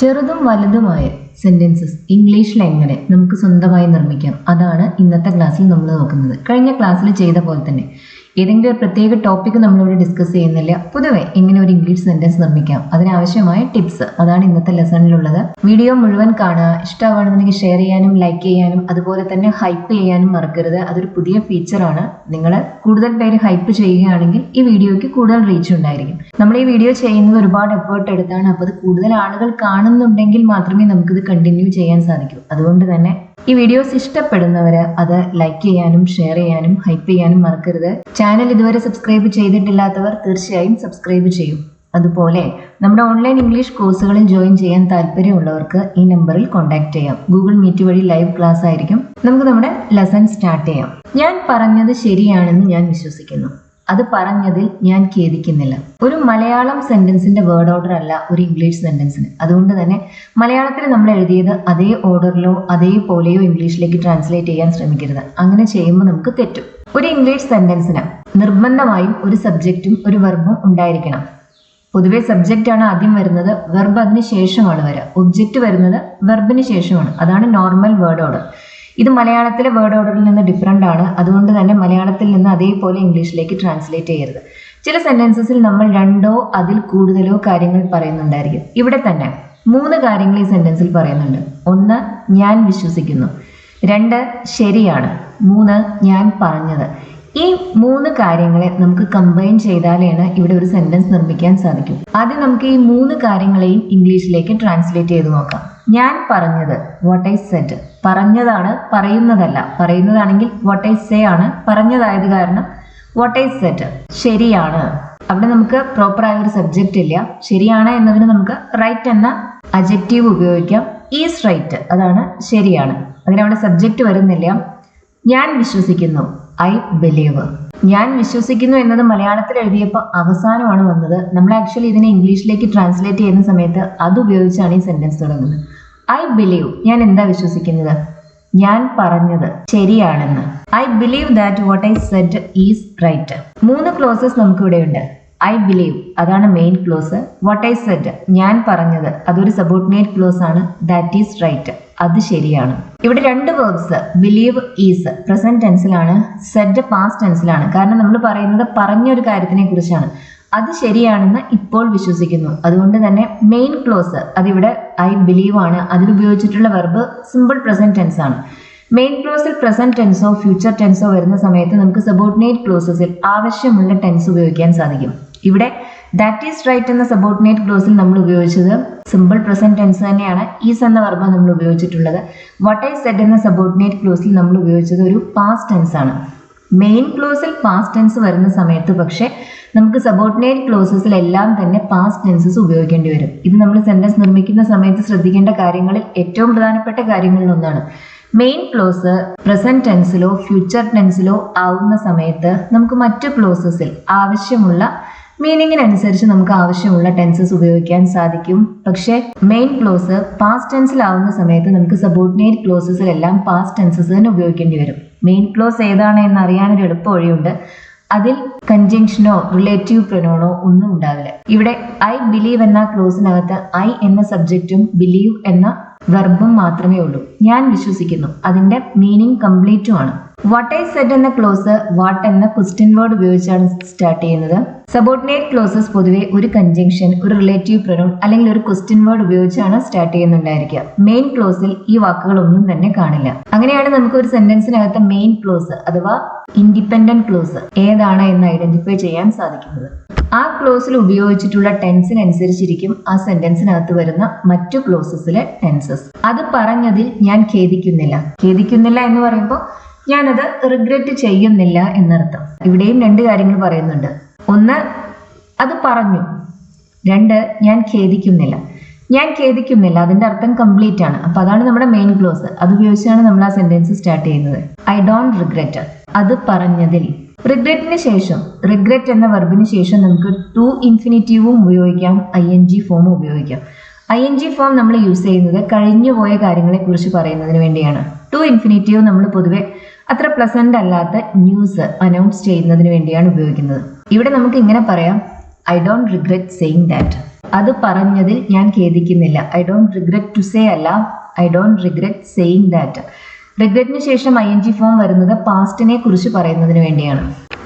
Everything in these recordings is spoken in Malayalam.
ചെറുതും വലുതുമായ സെന്റൻസസ് ഇംഗ്ലീഷിൽ എങ്ങനെ നമുക്ക് സ്വന്തമായി നിർമ്മിക്കാം, അതാണ് ഇന്നത്തെ ക്ലാസ്സിൽ നമ്മൾ നോക്കുന്നത്. കഴിഞ്ഞ ക്ലാസ്സിൽ ചെയ്ത പോലെ തന്നെ ഏതെങ്കിലും ഒരു പ്രത്യേക ടോപ്പിക് നമ്മളിവിടെ ഡിസ്കസ് ചെയ്യുന്നില്ല. പൊതുവെ എങ്ങനെ ഒരു ഇംഗ്ലീഷ് സെന്റൻസ് നിർമ്മിക്കാം, അതിനാവശ്യമായ ടിപ്സ്, അതാണ് ഇന്നത്തെ ലെസണിലുള്ളത്. വീഡിയോ മുഴുവൻ കാണുക. ഇഷ്ടമാണെന്നുണ്ടെങ്കിൽ ഷെയർ ചെയ്യാനും ലൈക്ക് ചെയ്യാനും അതുപോലെ തന്നെ ഹൈപ്പ് ചെയ്യാനും മറക്കരുത്. അതൊരു പുതിയ ഫീച്ചറാണ്. നിങ്ങൾ കൂടുതൽ പേര് ഹൈപ്പ് ചെയ്യുകയാണെങ്കിൽ ഈ വീഡിയോയ്ക്ക് കൂടുതൽ റീച്ച് ഉണ്ടായിരിക്കും. നമ്മൾ ഈ വീഡിയോ ചെയ്യുന്നത് ഒരുപാട് എഫേർട്ട് എടുത്താണ്. അപ്പോൾ അത് കൂടുതൽ ആളുകൾ കാണുന്നുണ്ടെങ്കിൽ മാത്രമേ നമുക്കിത് കണ്ടിന്യൂ ചെയ്യാൻ സാധിക്കൂ. അതുകൊണ്ട് തന്നെ ഈ വീഡിയോസ് ഇഷ്ടപ്പെടുന്നവർ അത് ലൈക്ക് ചെയ്യാനും ഷെയർ ചെയ്യാനും ഹൈപ്പ് ചെയ്യാനും മറക്കരുത്. ചാനൽ ഇതുവരെ സബ്സ്ക്രൈബ് ചെയ്തിട്ടില്ലാത്തവർ തീർച്ചയായും സബ്സ്ക്രൈബ് ചെയ്യും. അതുപോലെ നമ്മുടെ ഓൺലൈൻ ഇംഗ്ലീഷ് കോഴ്സുകളിൽ ജോയിൻ ചെയ്യാൻ താല്പര്യമുള്ളവർക്ക് ഈ നമ്പറിൽ കോൺടാക്ട് ചെയ്യാം. ഗൂഗിൾ മീറ്റ് വഴി ലൈവ് ക്ലാസ് ആയിരിക്കും. നമുക്ക് നമ്മുടെ ലെസൺ സ്റ്റാർട്ട് ചെയ്യാം. ഞാൻ പറഞ്ഞത് ശരിയാണെന്ന് ഞാൻ വിശ്വസിക്കുന്നു. അത് പറഞ്ഞതിൽ ഞാൻ ഖേദിക്കുന്നില്ല. ഒരു മലയാളം സെന്റൻസിന്റെ വേർഡ് ഓർഡർ അല്ല ഒരു ഇംഗ്ലീഷ് സെന്റൻസിന്. അതുകൊണ്ട് തന്നെ മലയാളത്തിൽ നമ്മൾ എഴുതിയത് അതേ ഓർഡറിലോ അതേപോലെയോ ഇംഗ്ലീഷിലേക്ക് ട്രാൻസ്ലേറ്റ് ചെയ്യാൻ ശ്രമിക്കരുത്. അങ്ങനെ ചെയ്യുമ്പോൾ നമുക്ക് തെറ്റും. ഒരു ഇംഗ്ലീഷ് സെന്റൻസിന് നിർബന്ധമായും ഒരു സബ്ജക്റ്റും ഒരു വെർബും ഉണ്ടായിരിക്കണം. പൊതുവെ സബ്ജക്റ്റ് ആണ് ആദ്യം വരുന്നത്, വെർബ് അതിന് ശേഷമാണ് വരിക. ഒബ്ജക്റ്റ് വരുന്നത് വെർബിന് ശേഷമാണ്. അതാണ് നോർമൽ വേർഡ് ഓർഡർ. ഇത് മലയാളത്തിലെ വേർഡ് ഓർഡറിൽ നിന്ന് ഡിഫറെൻ്റ് ആണ്. അതുകൊണ്ട് തന്നെ മലയാളത്തിൽ നിന്ന് അതേപോലെ ഇംഗ്ലീഷിലേക്ക് ട്രാൻസ്ലേറ്റ് ചെയ്യരുത്. ചില സെന്റൻസസിൽ നമ്മൾ രണ്ടോ അതിൽ കൂടുതലോ കാര്യങ്ങൾ പറയുന്നുണ്ടായിരിക്കും. ഇവിടെ തന്നെ 3 കാര്യങ്ങൾ ഈ സെന്റൻസിൽ പറയുന്നുണ്ട്. 1, ഞാൻ വിശ്വസിക്കുന്നു. 2, ശരിയാണ്. 3, ഞാൻ പറഞ്ഞത്. ഈ 3 കാര്യങ്ങളെ നമുക്ക് കമ്പൈൻ ചെയ്താലാണ് ഇവിടെ ഒരു സെന്റൻസ് നിർമ്മിക്കാൻ സാധിക്കും. ആദ്യം നമുക്ക് ഈ 3 കാര്യങ്ങളെയും ഇംഗ്ലീഷിലേക്ക് ട്രാൻസ്ലേറ്റ് ചെയ്ത് നോക്കാം. ഞാൻ പറഞ്ഞത്, വാട്ട് ഐ സെഡ്. പറഞ്ഞതാണ്, പറയുന്നതല്ല. പറയുന്നതാണെങ്കിൽ വാട്ട് ഐ സേ ആണ്. പറഞ്ഞതായത് കാരണം വാട്ട് ഐ സെഡ്. ശരിയാണ്. അവിടെ നമുക്ക് പ്രോപ്പറായ ഒരു സബ്ജക്റ്റ് ഇല്ല. ശരിയാണ് എന്നതിന് നമുക്ക് റൈറ്റ് എന്ന അഡ്ജക്റ്റീവ് ഉപയോഗിക്കാം. ഈസ് റൈറ്റ്, അതാണ് ശരിയാണ്. അതിനവിടെ സബ്ജക്റ്റ് വരുന്നില്ല. ഞാൻ വിശ്വസിക്കുന്നു, ഐ ബിലീവ്. ഞാൻ വിശ്വസിക്കുന്നു എന്നത് മലയാളത്തിൽ എഴുതിയപ്പോൾ അവസാനമാണ് വന്നത്. നമ്മൾ ആക്ച്വലി ഇതിനെ ഇംഗ്ലീഷിലേക്ക് ട്രാൻസ്ലേറ്റ് ചെയ്യുന്ന സമയത്ത് അത് ഉപയോഗിച്ചാണ് ഈ സെന്റൻസ് തുടങ്ങുന്നത്. ഐ ബിലീവ്, ഞാൻ എന്താ വിശ്വസിക്കുന്നത്? ഞാൻ പറഞ്ഞത് ശരിയാണെന്ന്. I believe that what I said is right. 3 clauses നമുക്കിവിടെ ഉണ്ട്. ഐ ബിലീവ്, അതാണ് main clause. What I said, ഞാൻ പറഞ്ഞത്, അതൊരു സബോർഡിനേറ്റ് ക്ലോസ് ആണ്. ദാറ്റ് ഈസ് റൈറ്റ്, അത് ശരിയാണ്. ഇവിടെ 2 വേർബ്സ്, ബിലീവ്, ഈസ് പ്രസന്റ് ടെൻസിലാണ്, സെഡ് പാസ്റ്റ് ടെൻസിലാണ്. കാരണം നമ്മൾ പറയുന്നത് പറഞ്ഞൊരു കാര്യത്തിനെ കുറിച്ചാണ്. അത് ശരിയാണെന്ന് ഇപ്പോൾ വിശ്വസിക്കുന്നു. അതുകൊണ്ട് തന്നെ മെയിൻ ക്ലോസ് അതിവിടെ ഐ ബിലീവ് ആണ്. അതിൽ ഉപയോഗിച്ചിട്ടുള്ള വെർബ് സിമ്പിൾ പ്രസന്റ് ടെൻസ് ആണ്. മെയിൻ ക്ലോസിൽ പ്രസന്റ് ടെൻസോ ഫ്യൂച്ചർ ടെൻസോ വരുന്ന സമയത്ത് നമുക്ക് സബോർഡിനേറ്റ് ക്ലോസസിൽ ആവശ്യമുള്ള ടെൻസ് ഉപയോഗിക്കാൻ സാധിക്കും. ഇവിടെ ദാറ്റ് ഈസ് റൈറ്റ് എന്ന സബോർഡിനേറ്റ് ക്ലോസിൽ നമ്മൾ ഉപയോഗിച്ചത് സിമ്പിൾ പ്രസന്റ് ടെൻസ് തന്നെയാണ്. ഈസ് എന്ന വെർബ് നമ്മൾ ഉപയോഗിച്ചിട്ടുള്ളത്. വാട്ട് ഐ സെഡ് എന്ന സബോർഡിനേറ്റ് ക്ലോസിൽ നമ്മൾ ഉപയോഗിച്ചത് ഒരു പാസ്റ്റ് ടെൻസ് ആണ്. മെയിൻ ക്ലോസിൽ പാസ്റ്റ് ടെൻസ് വരുന്ന സമയത്ത് പക്ഷേ നമുക്ക് സബോർഡിനേറ്റ് ക്ലോസസിലെല്ലാം തന്നെ പാസ്റ്റ് ടെൻസസ് ഉപയോഗിക്കേണ്ടി വരും. ഇത് നമ്മൾ സെന്റൻസ് നിർമ്മിക്കുന്ന സമയത്ത് ശ്രദ്ധിക്കേണ്ട കാര്യങ്ങളിൽ ഏറ്റവും പ്രധാനപ്പെട്ട കാര്യങ്ങളിൽ ഒന്നാണ്. മെയിൻ ക്ലോസ് പ്രസന്റ് ടെൻസിലോ ഫ്യൂച്ചർ ടെൻസിലോ ആവുന്ന സമയത്ത് നമുക്ക് മറ്റു ക്ലോസസിൽ ആവശ്യമുള്ള മീനിങ്ങിനനുസരിച്ച് നമുക്ക് ആവശ്യമുള്ള ടെൻസസ് ഉപയോഗിക്കാൻ സാധിക്കും. പക്ഷേ മെയിൻ ക്ലോസ് പാസ്റ്റ് ടെൻസിലാവുന്ന സമയത്ത് നമുക്ക് സബോർഡിനേറ്റ് ക്ലോസസിലെല്ലാം പാസ്റ്റ് ടെൻസസ് തന്നെ ഉപയോഗിക്കേണ്ടി വരും. മെയിൻ ക്ലോസ് ഏതാണ് എന്ന് അറിയാനൊരു എളുപ്പ വഴിയുണ്ട്. അതിൽ കൺജങ്ഷനോ റിലേറ്റീവ് പ്രൊനൗണോ ഒന്നും ഉണ്ടാവില്ല. ഇവിടെ ഐ ബിലീവ് എന്ന ക്ലോസിനകത്ത് ഐ എന്ന സബ്ജക്റ്റും ബിലീവ് എന്ന വെർബും മാത്രമേ ഉള്ളൂ. ഞാൻ വിശ്വസിക്കുന്നു, അതിന്റെ മീനിങ് കംപ്ലീറ്റും ആണ്. വാട്ട് ഐ സെഡ് എന്ന ക്ലോസ് വാട്ട് എന്ന ക്വസ്റ്റ്യൻ വേർഡ് ഉപയോഗിച്ചാണ് സ്റ്റാർട്ട് ചെയ്യുന്നത്. സബോർഡിനേറ്റ് ക്ലോസസ് പൊതുവെ ഒരു കൺജങ്ഷൻ, ഒരു റിലേറ്റീവ് പ്രൊനൗൺ അല്ലെങ്കിൽ ഒരു ക്വസ്റ്റ്യൻ വേർഡ് ഉപയോഗിച്ചാണ് സ്റ്റാർട്ട് ചെയ്യുന്നുണ്ടായിരിക്കുക. മെയിൻ ക്ലോസിൽ ഈ വാക്കുകളൊന്നും തന്നെ കാണില്ല. അങ്ങനെയാണ് നമുക്ക് ഒരു സെന്റൻസിനകത്ത് മെയിൻ ക്ലോസ് അഥവാ ഇൻഡിപെൻഡന്റ് ക്ലോസ് ഏതാണ് എന്ന് ഐഡന്റിഫൈ ചെയ്യാൻ സാധിക്കുന്നത്. ആ ക്ലോസിൽ ഉപയോഗിച്ചിട്ടുള്ള ടെൻസിനനുസരിച്ചിരിക്കും ആ സെന്റൻസിനകത്ത് വരുന്ന മറ്റു ക്ലോസസിലെ ടെൻസസ്. അത് പറഞ്ഞതിൽ ഞാൻ ഖേദിക്കുന്നില്ല. ഖേദിക്കുന്നില്ല എന്ന് പറയുമ്പോൾ ഞാനത് റിഗ്രറ്റ് ചെയ്യുന്നില്ല എന്നർത്ഥം. ഇവിടെയും 2 കാര്യങ്ങൾ പറയുന്നുണ്ട്. 1, അത് പറഞ്ഞു. 2, ഞാൻ ഖേദിക്കുന്നില്ല. ഞാൻ ഖേദിക്കുന്നില്ല, അതിന്റെ അർത്ഥം കംപ്ലീറ്റ് ആണ്. അപ്പൊ അതാണ് നമ്മുടെ മെയിൻ ക്ലോസ്. അത് ഉപയോഗിച്ചാണ് നമ്മൾ ആ സെന്റൻസ് സ്റ്റാർട്ട് ചെയ്യുന്നത്. ഐ ഡോണ്ട് റിഗ്രറ്റ്, അത് പറഞ്ഞതിൽ. റിഗ്രറ്റിന് ശേഷം, റിഗ്രറ്റ് എന്ന വെർബിന് ശേഷം നമുക്ക് ടു ഇൻഫിനിറ്റീവും ഉപയോഗിക്കാം, ING ഫോമും ഉപയോഗിക്കാം. ING ഫോം നമ്മൾ യൂസ് ചെയ്യുന്നത് കഴിഞ്ഞുപോയ കാര്യങ്ങളെ കുറിച്ച് പറയുന്നതിന് വേണ്ടിയാണ്. ടു ഇൻഫിനിറ്റീവ് നമ്മൾ പൊതുവെ അത്ര പ്ലസന്റ് അല്ലാത്ത ന്യൂസ് അനൗൺസ് ചെയ്യുന്നതിന് വേണ്ടിയാണ് ഉപയോഗിക്കുന്നത്. ഇവിടെ നമുക്ക് ഇങ്ങനെ പറയാം, I don't regret saying that. അത് പറഞ്ഞതിൽ ഞാൻ ഖേദിക്കുന്നില്ല. I don't regret to say അല്ല, I don't regret saying that. റിഗ്രറ്റിന് ശേഷം ING ഫോം വരുന്നത് പാസ്റ്റിനെ കുറിച്ച് പറയുന്നതിന് വേണ്ടിയാണ്.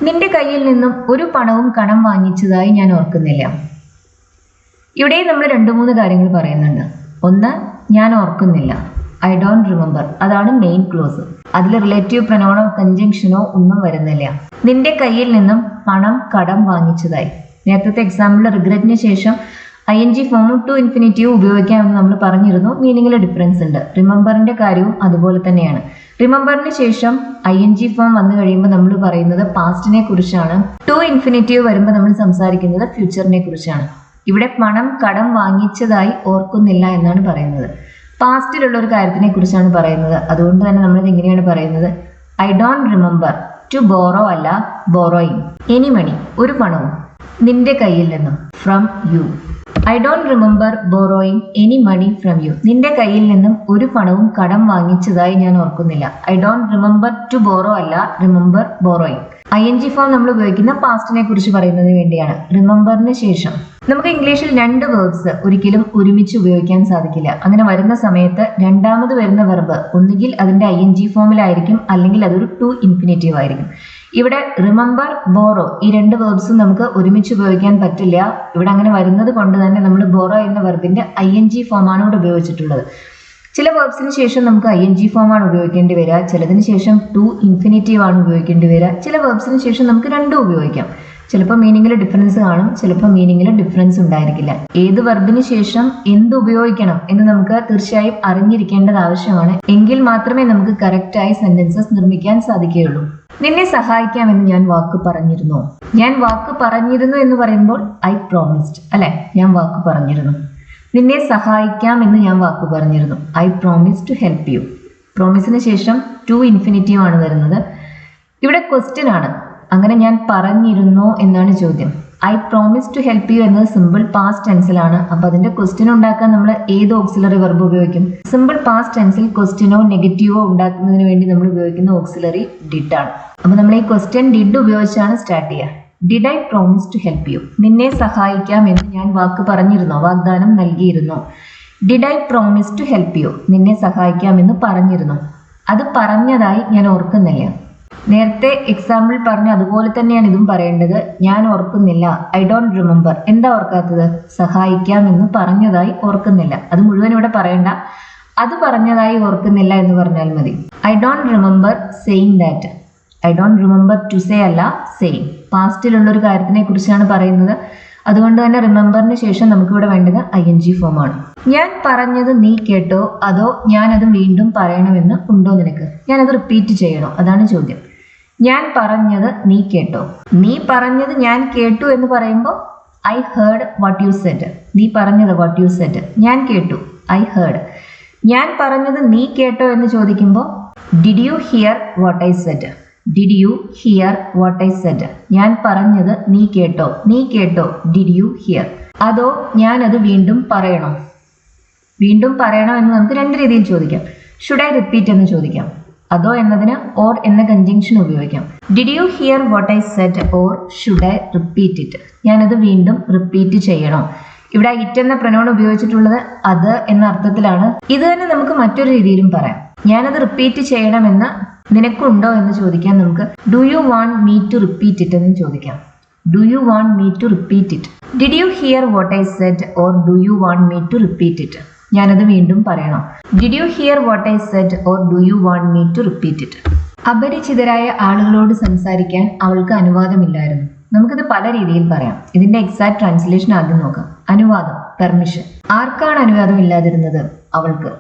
നിന്റെ കയ്യിൽ നിന്നും ഒരു പണവും കടം വാങ്ങിച്ചതായി ഞാൻ ഓർക്കുന്നില്ല. ഇവിടെ നമ്മൾ 2-3 കാര്യങ്ങൾ പറയുന്നുണ്ട്. ഒന്ന്, ഞാൻ ഓർക്കുന്നില്ല, ഐ ഡോണ്ട് റിമെമ്പർ, അതാണ് മെയിൻ ക്ലോസ്. അതിൽ റിലേറ്റീവ് പ്രൊനൗണോ കൺജങ്ഷനോ ഒന്നും വരുന്നില്ല. നിന്റെ കയ്യിൽ നിന്നും പണം കടം വാങ്ങിച്ചതായി. നേരത്തെ എക്സാമ്പിൾ റിഗ്രറ്റിന് ശേഷം ING ഫോമും ടു ഇൻഫിനിറ്റീവ് ഉപയോഗിക്കാമെന്ന് നമ്മൾ പറഞ്ഞിരുന്നു. മീനിങ്ങിൽ ഡിഫറൻസ് ഉണ്ട്. റിമെമ്പറിന്റെ കാര്യവും അതുപോലെ തന്നെയാണ്. റിമെമ്പറിന് ശേഷം ING ഫോം വന്നു കഴിയുമ്പോൾ നമ്മൾ പറയുന്നത് പാസ്റ്റിനെ കുറിച്ചാണ്. ടു ഇൻഫിനിറ്റീവ് വരുമ്പോൾ നമ്മൾ സംസാരിക്കുന്നത് ഫ്യൂച്ചറിനെ കുറിച്ചാണ്. ഇവിടെ പണം കടം വാങ്ങിച്ചതായി ഓർക്കുന്നില്ല എന്നാണ് പറയുന്നത്. പാസ്റ്റിലുള്ള ഒരു കാര്യത്തിനെ കുറിച്ചാണ് പറയുന്നത്. അതുകൊണ്ട് തന്നെ നമ്മളിത് എങ്ങനെയാണ് പറയുന്നത്? I don't remember to borrow അല്ല, ബോറോയിങ് എനി മണി, ഒരു പണവും നിന്റെ കയ്യിൽ നിന്നും, from you. I don't remember borrowing any money from you. നിന്റെ കയ്യിൽ നിന്നും ഒരു പണവും കടം വാങ്ങിച്ചതായി ഞാൻ ഓർക്കുന്നില്ല. I don't remember to borrow അല്ല, റിമെമ്പർ ബോറോയിങ്. ING ഫോം നമ്മൾ ഉപയോഗിക്കുന്ന പാസ്റ്റിനെ കുറിച്ച് പറയുന്നതിന് വേണ്ടിയാണ്. റിമെമ്പറിന് ശേഷം നമുക്ക് ഇംഗ്ലീഷിൽ 2 വേർബ്സ് ഒരിക്കലും ഒരുമിച്ച് ഉപയോഗിക്കാൻ സാധിക്കില്ല. അങ്ങനെ വരുന്ന സമയത്ത് രണ്ടാമത് വരുന്ന വെർബ് ഒന്നുകിൽ അതിന്റെ ING ഫോമിലായിരിക്കും, അല്ലെങ്കിൽ അതൊരു ടു ഇൻഫിനിറ്റീവ് ആയിരിക്കും. ഇവിടെ റിമെമ്പർ, ബോറോ ഈ 2 വേർബ്സും നമുക്ക് ഒരുമിച്ച് ഉപയോഗിക്കാൻ പറ്റില്ല. ഇവിടെ അങ്ങനെ വരുന്നത് കൊണ്ട് തന്നെ നമ്മൾ ബോറോ എന്ന വെർബിന്റെ ING ഫോമാണ് ഇവിടെ ഉപയോഗിച്ചിട്ടുള്ളത്. ചില വേർബ്സിന് ശേഷം നമുക്ക് ING ഫോമാണ് ഉപയോഗിക്കേണ്ടി വരിക, ചിലതിന് ശേഷം ടു ഇൻഫിനിറ്റീവ് ആണ് ഉപയോഗിക്കേണ്ടി വരിക, ചില വേർബ്സിന് ശേഷം നമുക്ക് രണ്ടും ഉപയോഗിക്കാം. ചിലപ്പോൾ മീനിങ്ങിൽ ഡിഫറൻസ് കാണും, ചിലപ്പോൾ മീനിങ്ങിൽ ഡിഫറൻസ് ഉണ്ടായിരിക്കില്ല. ഏത് വെർബിന് ശേഷം എന്ത് ഉപയോഗിക്കണം എന്ന് നമുക്ക് തീർച്ചയായും അറിഞ്ഞിരിക്കേണ്ടത് ആവശ്യമാണ്. എങ്കിൽ മാത്രമേ നമുക്ക് കറക്റ്റായി സെന്റൻസസ് നിർമ്മിക്കാൻ സാധിക്കുകയുള്ളൂ. നിന്നെ സഹായിക്കാമെന്ന് ഞാൻ വാക്ക് പറഞ്ഞിരുന്നു. ഞാൻ വാക്ക് പറഞ്ഞിരുന്നു എന്ന് പറയുമ്പോൾ ഐ പ്രോമിസ്ഡ്, അല്ലെ? ഞാൻ വാക്ക് പറഞ്ഞിരുന്നു. നിന്നെ സഹായിക്കാം എന്ന് ഞാൻ വാക്ക് പറഞ്ഞിരുന്നു. I promise to help you. പ്രോമിസിന് ശേഷം ടു ഇൻഫിനിറ്റീവ് ആണ് വരുന്നത്. ഇവിടെ ക്വസ്റ്റ്യൻ ആണ്. അങ്ങനെ ഞാൻ പറഞ്ഞിരുന്നോ എന്നാണ് ചോദ്യം. I promise to help you എന്നത് സിമ്പിൾ പാസ്റ്റ് ടെൻസിലാണ്. അപ്പൊ അതിന്റെ ക്വസ്റ്റ്യൻ ഉണ്ടാക്കാൻ നമ്മൾ ഏത് ഓക്സിലറി വെർബ് ഉപയോഗിക്കും? സിമ്പിൾ പാസ്റ്റ് ടെൻസിൽ ക്വസ്റ്റ്യനോ നെഗറ്റീവോ ഉണ്ടാക്കുന്നതിന് വേണ്ടി നമ്മൾ ഉപയോഗിക്കുന്ന ഓക്സിലറി ഡിഡ് ആണ്. അപ്പൊ നമ്മൾ ഈ ക്വസ്റ്റ്യൻ ഡിഡ് ഉപയോഗിച്ചാണ് സ്റ്റാർട്ട് ചെയ്യുക. Did I promise to help you? നിന്നെ സഹായിക്കാം എന്ന് ഞാൻ വാക്ക് പറഞ്ഞിരുന്നോ, വാഗ്ദാനം നൽകിയിരുന്നോ? Did I promise to help you? നിന്നെ സഹായിക്കാം എന്ന് പറഞ്ഞിരുന്നു. അത് പറഞ്ഞതായി ഞാൻ ഓർക്കുന്നില്ല. നേരത്തെ എക്സാമ്പിൾ പറഞ്ഞ അതുപോലെ തന്നെയാണ് ഇതും പറയേണ്ടത്. ഞാൻ ഓർക്കുന്നില്ല, ഐ ഡോണ്ട് റിമെമ്പർ. എന്താ ഓർക്കാത്തത്? സഹായിക്കാം എന്ന് പറഞ്ഞതായി ഓർക്കുന്നില്ല. അത് മുഴുവൻ ഇവിടെ പറയണ്ട, അത് പറഞ്ഞതായി ഓർക്കുന്നില്ല എന്ന് പറഞ്ഞാൽ മതി. I don't remember saying that. I don't remember to say അല്ല, സെയിങ്. പാസ്റ്റിലുള്ള ഒരു കാര്യത്തിനെ കുറിച്ചാണ് പറയുന്നത്. അതുകൊണ്ട് തന്നെ റിമെമ്പറിന് ശേഷം നമുക്കിവിടെ വേണ്ടത് ING ഫോമാണ്. ഞാൻ പറഞ്ഞത് നീ കേട്ടോ, അതോ ഞാനത് വീണ്ടും പറയണമെന്ന് ഉണ്ടോ നിനക്ക്? ഞാനത് റിപ്പീറ്റ് ചെയ്യണോ? അതാണ് ചോദ്യം. ഞാൻ പറഞ്ഞത് നീ കേട്ടോ. നീ പറഞ്ഞത് ഞാൻ കേട്ടു എന്ന് പറയുമ്പോൾ I heard what you Z. നീ പറഞ്ഞത് വാട്ട് യു സെഡ്. ഞാൻ കേട്ടു, ഐ ഹേർഡ്. ഞാൻ പറഞ്ഞത് നീ കേട്ടോ എന്ന് ചോദിക്കുമ്പോൾ did you hear what I said. Did you hear what I said. ഞാൻ പറഞ്ഞത് നീ കേട്ടോ. നീ കേട്ടോ, ഡിഡ് യു ഹിയർ. അതോ ഞാനത് വീണ്ടും പറയണോ? വീണ്ടും പറയണോ എന്ന് നമുക്ക് 2 രീതിയിൽ ചോദിക്കാം. ഷുഡ് ഐ റിപ്പീറ്റ് എന്ന് ചോദിക്കാം. അതോ എന്നതിന് ഓർ എന്ന കൺജങ്ഷൻ ഉപയോഗിക്കാം. Did you hear what I said or should I repeat it? ഞാനത് വീണ്ടും റിപ്പീറ്റ് ചെയ്യണോ? ഇവിടെ ഇറ്റ് എന്ന പ്രൊനൗൺ ഉപയോഗിച്ചിട്ടുള്ളത് അത് എന്ന അർത്ഥത്തിലാണ്. ഇത് തന്നെ നമുക്ക് മറ്റൊരു രീതിയിലും പറയാം. ഞാനത് റിപ്പീറ്റ് ചെയ്യണമെന്ന് നിനക്കുണ്ടോ എന്ന് ചോദിക്കാൻ നമുക്ക് do you want me to repeat it എന്ന് ചോദിക്കാം. Do you want me to repeat it? Did you hear what I said or do you want me to repeat it? ഞാനത് വീണ്ടും പറയണോ? Did you hear what I said or do you want me to repeat it? അപരിചിതരായ ആളുകളോട് സംസാരിക്കാൻ അവൾക്ക് അനുവാദമില്ലായിരുന്നു. നമുക്കിത് പല രീതിയിൽ പറയാം. ഇതിന്റെ എക്സാക്ട് ട്രാൻസ്ലേഷൻ ആദ്യം നോക്കാം. അനുവാദം, പെർമിഷൻ. ആർക്കാണ് അനുവാദം ഇല്ലാതിരുന്നത്? അവൾക്ക്.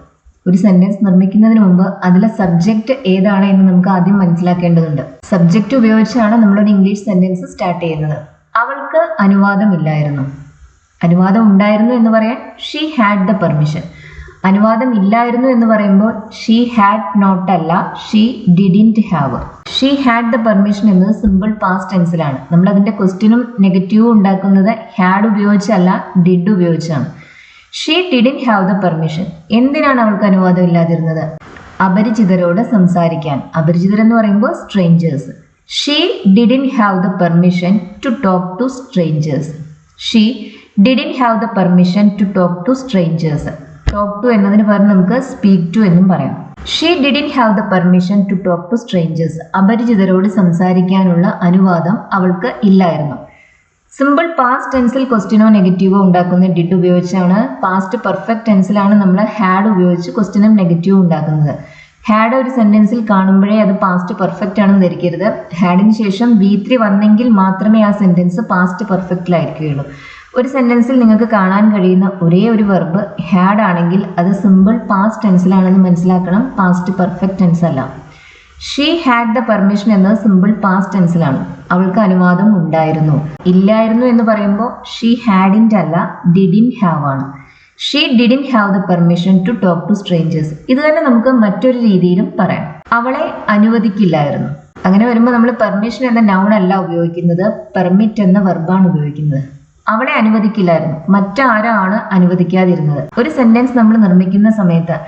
ഒരു സെന്റൻസ് നിർമ്മിക്കുന്നതിന് മുമ്പ് അതിലെ സബ്ജക്റ്റ് ഏതാണ് എന്ന് നമുക്ക് ആദ്യം മനസ്സിലാക്കേണ്ടതുണ്ട്. സബ്ജക്റ്റ് ഉപയോഗിച്ചാണ് നമ്മളൊരു ഇംഗ്ലീഷ് സെന്റൻസ് സ്റ്റാർട്ട് ചെയ്യുന്നത്. അവൾക്ക് അനുവാദമില്ലായിരുന്നു. അനുവാദം ഉണ്ടായിരുന്നു എന്ന് പറയാൻ ഷീ ഹാഡ് ദ പെർമിഷൻ. അനുവാദം ഇല്ലായിരുന്നു എന്ന് പറയുമ്പോൾ ഷീ ഹാഡ് നോട്ട് അല്ല, she didn't have. She had the permission എന്നത് സിമ്പിൾ പാസ്റ്റ് ടെൻസിലാണ്. നമ്മൾ അതിന്റെ ക്വസ്റ്റ്യനും നെഗറ്റീവും ഉണ്ടാക്കുന്നത് ഹാഡ് ഉപയോഗിച്ചല്ല, ഡിഡ് ഉപയോഗിച്ചാണ്. She didn't have the permission. എന്തിനാണ് അവൾക്ക് അനുവാദം ഇല്ലാതിരുന്നത്? അപരിചിതരോട് സംസാരിക്കാൻ. അപരിചിതർ എന്ന് പറയുമ്പോൾ strangers. She didn't have the permission to talk to strangers. She didn't have the permission to talk to strangers. Talk to എന്നതിന് പകരം നമുക്ക് സ്പീക്ക് ടു എന്നും പറയാം. She didn't have the permission to talk to strangers. അപരിചിതരോട് സംസാരിക്കാനുള്ള അനുവാദം അവൾക്ക് ഇല്ലായിരുന്നു. സിമ്പിൾ പാസ്റ്റ് ടെൻസിൽ ക്വസ്റ്റ്യനോ നെഗറ്റീവോ ഉണ്ടാക്കുന്ന ഡിഡ് ഉപയോഗിച്ചാണ്. പാസ്റ്റ് പെർഫെക്റ്റ് ടെൻസിലാണ് നമ്മൾ ഹാഡ് ഉപയോഗിച്ച് ക്വസ്റ്റ്യനും നെഗറ്റീവും ഉണ്ടാക്കുന്നത്. ഹാഡ് ഒരു സെന്റൻസിൽ കാണുമ്പോഴേ അത് പാസ്റ്റ് പെർഫെക്റ്റ് ആണെന്ന് ധരിക്കരുത്. ഹാഡിന് ശേഷം V3 വന്നെങ്കിൽ മാത്രമേ ആ സെന്റൻസ് പാസ്റ്റ് പെർഫെക്റ്റിലായിരിക്കുകയുള്ളൂ. ഒരു സെന്റൻസിൽ നിങ്ങൾക്ക് കാണാൻ കഴിയുന്ന ഒരേ ഒരു വെർബ് ഹാഡ് ആണെങ്കിൽ അത് സിമ്പിൾ പാസ്റ്റ് ടെൻസിലാണെന്ന് മനസ്സിലാക്കണം, പാസ്റ്റ് പെർഫെക്റ്റ് ടെൻസ് അല്ല. ഷീ ഹാഡ് ദ പെർമിഷൻ എന്നത് സിമ്പിൾ പാസ്റ്റ് ടെൻസിലാണ്. അവൾക്ക് അനുവാദം ഉണ്ടായിരുന്നു. ഇല്ലായിരുന്നു എന്ന് പറയുമ്പോൾ ഷീ ഹാഡിൻറ്റ് അല്ല, ഡിഡിൻ ഹാവ് ആണ്. She didn't have the permission to talk to strangers. ഇത് തന്നെ നമുക്ക് മറ്റൊരു രീതിയിലും പറയാം. അവളെ അനുവദിക്കില്ലായിരുന്നു. അങ്ങനെ വരുമ്പോൾ നമ്മൾ പെർമിഷൻ എന്ന നൗൺ അല്ല ഉപയോഗിക്കുന്നത്, പെർമിറ്റ് എന്ന വെർബാണ് ഉപയോഗിക്കുന്നത്. അവളെ അനുവദിക്കില്ലായിരുന്നു, മറ്റാരാണ് അനുവദിക്കാതിരുന്നത്. ഒരു സെന്റൻസ് നമ്മൾ നിർമ്മിക്കുന്ന സമയത്ത്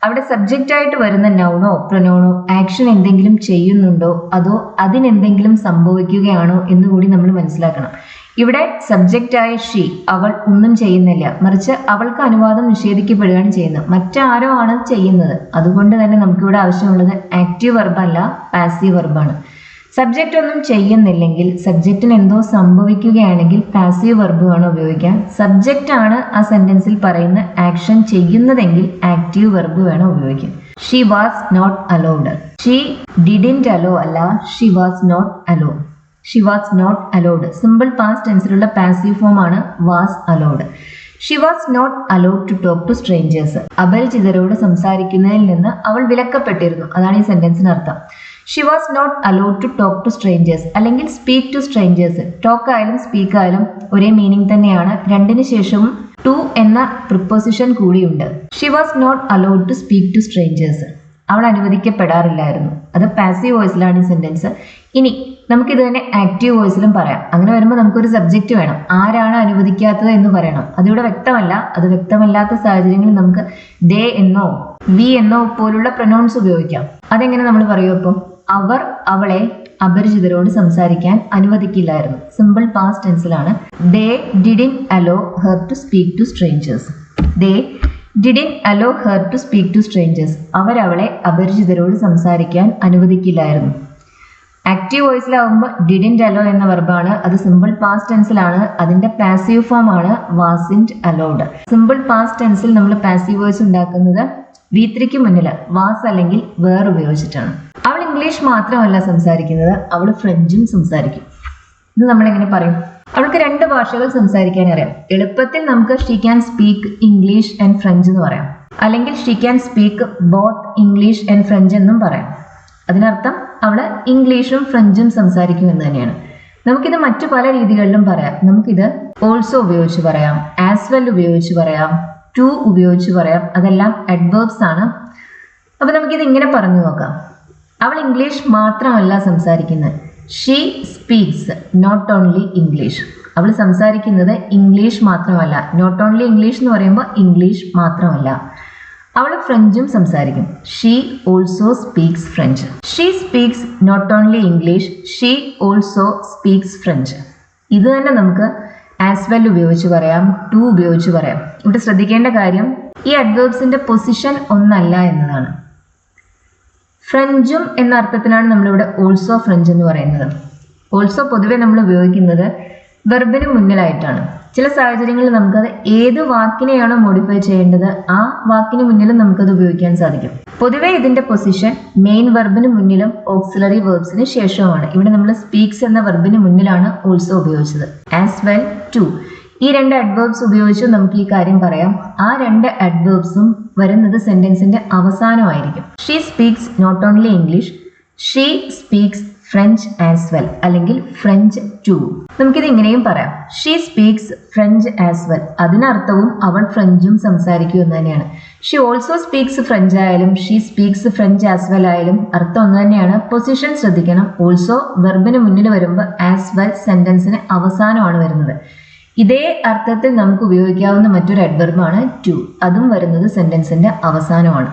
അവിടെ സബ്ജക്റ്റ് ആയിട്ട് വരുന്ന നൗണോ പ്രൊനൗണോ ആക്ഷൻ എന്തെങ്കിലും ചെയ്യുന്നുണ്ടോ അതോ അതിനെന്തെങ്കിലും സംഭവിക്കുകയാണോ എന്നുകൂടി നമ്മൾ മനസ്സിലാക്കണം. ഇവിടെ സബ്ജക്റ്റായ ഷീ, അവൾ ഒന്നും ചെയ്യുന്നില്ല, മറിച്ച് അവൾക്ക് അനുവാദം നിഷേധിക്കപ്പെടുകയാണ് ചെയ്യുന്നത്. മറ്റാരോ ആണ് ചെയ്യുന്നത്. അതുകൊണ്ട് തന്നെ നമുക്കിവിടെ ആവശ്യമുള്ളത് ആക്റ്റീവ് വെർബല്ല, പാസീവ് വെർബാണ്. സബ്ജക്റ്റ് ഒന്നും ചെയ്യുന്നില്ലെങ്കിൽ, സബ്ജക്റ്റിന് എന്തോ സംഭവിക്കുകയാണെങ്കിൽ പാസീവ് വെർബ് വേണം ഉപയോഗിക്കാൻ. സബ്ജക്റ്റ് ആണ് ആ സെന്റൻസിൽ പറയുന്ന ആക്ഷൻ ചെയ്യുന്നതെങ്കിൽ ആക്റ്റീവ് വെർബ് വേണം ഉപയോഗിക്കാൻ. She was not allowed. She didn't allow അല്ല, she was not allow. She was not allowed simple past ടെൻസിലുള്ള പാസീവ് ഫോം ആണ് was allowed. She was not allowed to talk to strangers. അപരിചിതരോട് സംസാരിക്കുന്നതിൽ നിന്ന് അവൾ വിലക്കപ്പെട്ടിരുന്നു. അതാണ് ഈ സെന്റൻസിന് അർത്ഥം. She was not allowed to talk to strangers അല്ലെങ്കിൽ സ്പീക്ക് ടു സ്ട്രേഞ്ചേഴ്സ്. ടോക്ക് ആയാലും സ്പീക്ക് ആയാലും ഒരേ മീനിങ് തന്നെയാണ്. രണ്ടിന് ശേഷവും ടു എന്ന പ്രിപ്പോസിഷൻ കൂടിയുണ്ട്. She was not allowed to speak to strangers. അവൾ അനുവദിക്കപ്പെടാറില്ലായിരുന്നു. അത് പാസീവ് വോയിസിലാണ് ഈ സെന്റൻസ്. ഇനി നമുക്കിത് തന്നെ ആക്റ്റീവ് വോയിസിലും പറയാം. അങ്ങനെ വരുമ്പോൾ നമുക്കൊരു സബ്ജക്റ്റ് വേണം. ആരാണ് അനുവദിക്കാത്തത് എന്ന് പറയണം. അതിവിടെ വ്യക്തമല്ല. അത് വ്യക്തമല്ലാത്ത സാഹചര്യങ്ങളിൽ നമുക്ക് ദേ എന്നോ വി എന്നോ പോലുള്ള പ്രൊനൗൺസ് ഉപയോഗിക്കാം. അതെങ്ങനെ നമ്മൾ പറയും? അപ്പോൾ അവർ അവളെ അപരിചിതരോട് സംസാരിക്കാൻ അനുവദിക്കില്ലായിരുന്നു. സിമ്പിൾ പാസ്റ്റ് ടെൻസിലാണ്. They didn't allow her to speak to strangers. They didn't allow her to speak to strangers. അവരവളെ അപരിചിതരോട് സംസാരിക്കാൻ അനുവദിക്കില്ലായിരുന്നു. ആക്റ്റീവ് വോയിസിലാവുമ്പോൾ ഡിഡിൻറ്റ് അലോ എന്ന വെർബാണ്. അത് സിമ്പിൾ പാസ്റ്റ് ടെൻസിലാണ്. അതിന്റെ പാസീവ് ഫോം ആണ് വാസിൻറ്റ് അലൗഡ്. സിമ്പിൾ പാസ്റ്റ് ടെൻസിൽ നമ്മൾ പാസീവ് വോയിസ് ഉണ്ടാക്കുന്നത് V3ക്ക് മുന്നിൽ വാസ് അല്ലെങ്കിൽ വേർ ഉപയോഗിച്ചിട്ടാണ്. അവൾ ഇംഗ്ലീഷ് മാത്രമല്ല സംസാരിക്കുന്നത്, അവൾ ഫ്രഞ്ചും സംസാരിക്കും. ഇത് നമ്മളെങ്ങനെ പറയും? അവൾക്ക് 2 ഭാഷകൾ സംസാരിക്കാൻ അറിയാം. എളുപ്പത്തിൽ നമുക്ക് she can speak English and French എന്ന് പറയാം. അല്ലെങ്കിൽ she can speak both English and French എന്നും പറയാം. അതിനർത്ഥം അവള് ഇംഗ്ലീഷും ഫ്രഞ്ചും സംസാരിക്കും എന്ന് തന്നെയാണ്. നമുക്കിത് മറ്റു പല രീതികളിലും പറയാം. നമുക്കിത് ഓൾസോ ഉപയോഗിച്ച് പറയാം, ആസ് വെൽ ഉപയോഗിച്ച് പറയാം, ടു ഉപയോഗിച്ച് പറയാം. അതെല്ലാം അഡ്വേർബ്സ് ആണ്. അപ്പൊ നമുക്കിത് ഇങ്ങനെ പറഞ്ഞു നോക്കാം. അവൾ ഇംഗ്ലീഷ് മാത്രമല്ല സംസാരിക്കുന്നത്. She speaks not only English. അവൾ സംസാരിക്കുന്നത് ഇംഗ്ലീഷ് മാത്രമല്ല. നോട്ട് ഓൺലി ഇംഗ്ലീഷ് എന്ന് പറയുമ്പോൾ ഇംഗ്ലീഷ് മാത്രമല്ല. അവൾ ഫ്രഞ്ചും സംസാരിക്കും. She also speaks French. She speaks not only English, she also speaks French. ഇത് തന്നെ നമുക്ക് ആസ് വെൽ ഉപയോഗിച്ച് പറയാം, ടു ഉപയോഗിച്ച് പറയാം. ഇവിടെ ശ്രദ്ധിക്കേണ്ട കാര്യം ഈ അഡ്വേർബ്സിന്റെ പൊസിഷൻ ഒന്നല്ല എന്നതാണ്. ഫ്രഞ്ചും എന്ന അർത്ഥത്തിനാണ് നമ്മളിവിടെ ഓൾസോ ഫ്രഞ്ച് എന്ന് പറയുന്നത്. ഓൾസോ പൊതുവെ നമ്മൾ ഉപയോഗിക്കുന്നത് വെർബിന് മുന്നിലായിട്ടാണ്. ചില സാഹചര്യങ്ങളിൽ നമുക്കത് ഏത് വാക്കിനെയാണോ മോഡിഫൈ ചെയ്യേണ്ടത് ആ വാക്കിന് മുന്നിലും നമുക്കത് ഉപയോഗിക്കാൻ സാധിക്കും. പൊതുവെ ഇതിന്റെ പൊസിഷൻ മെയിൻ വെർബിന് മുന്നിലും ഓക്സിലറി വെർബ്സിന് ശേഷവുമാണ്. ഇവിടെ നമ്മൾ സ്പീക്സ് എന്ന വെർബിന് മുന്നിലാണ് ഓൾസോ ഉപയോഗിച്ചത്. ആസ് വെൽ, ടു, ഈ 2 അഡ്വേർബ്സ് ഉപയോഗിച്ച് നമുക്ക് ഈ കാര്യം പറയാം. ആ 2 അഡ്വേർബ്സും വരുന്നത് സെന്റൻസിന്റെ അവസാനമായിരിക്കും. She speaks not only English, she speaks French as well അല്ലെങ്കിൽ ഫ്രഞ്ച് ടു. നമുക്കിത് ഇങ്ങനെയും പറയാം. She speaks French as well. അതിനർത്ഥവും അവൾ ഫ്രഞ്ചും സംസാരിക്കൂ എന്ന് തന്നെയാണ്. ഷീ ഓൾസോ സ്പീക്സ് ഫ്രഞ്ച് ആയാലും she speaks French as well ആയാലും അർത്ഥം ഒന്ന് തന്നെയാണ്. പൊസിഷൻ ശ്രദ്ധിക്കണം. ഓൾസോ വെർബിന് മുന്നിൽ വരുമ്പോൾ ആസ് വെൽ സെന്റൻസിന് അവസാനമാണ് വരുന്നത്. ഇതേ അർത്ഥത്തിൽ നമുക്ക് ഉപയോഗിക്കാവുന്ന മറ്റൊരു അഡ്വർബാണ് ടു. അതും വരുന്നത് സെന്റൻസിന്റെ അവസാനമാണ്.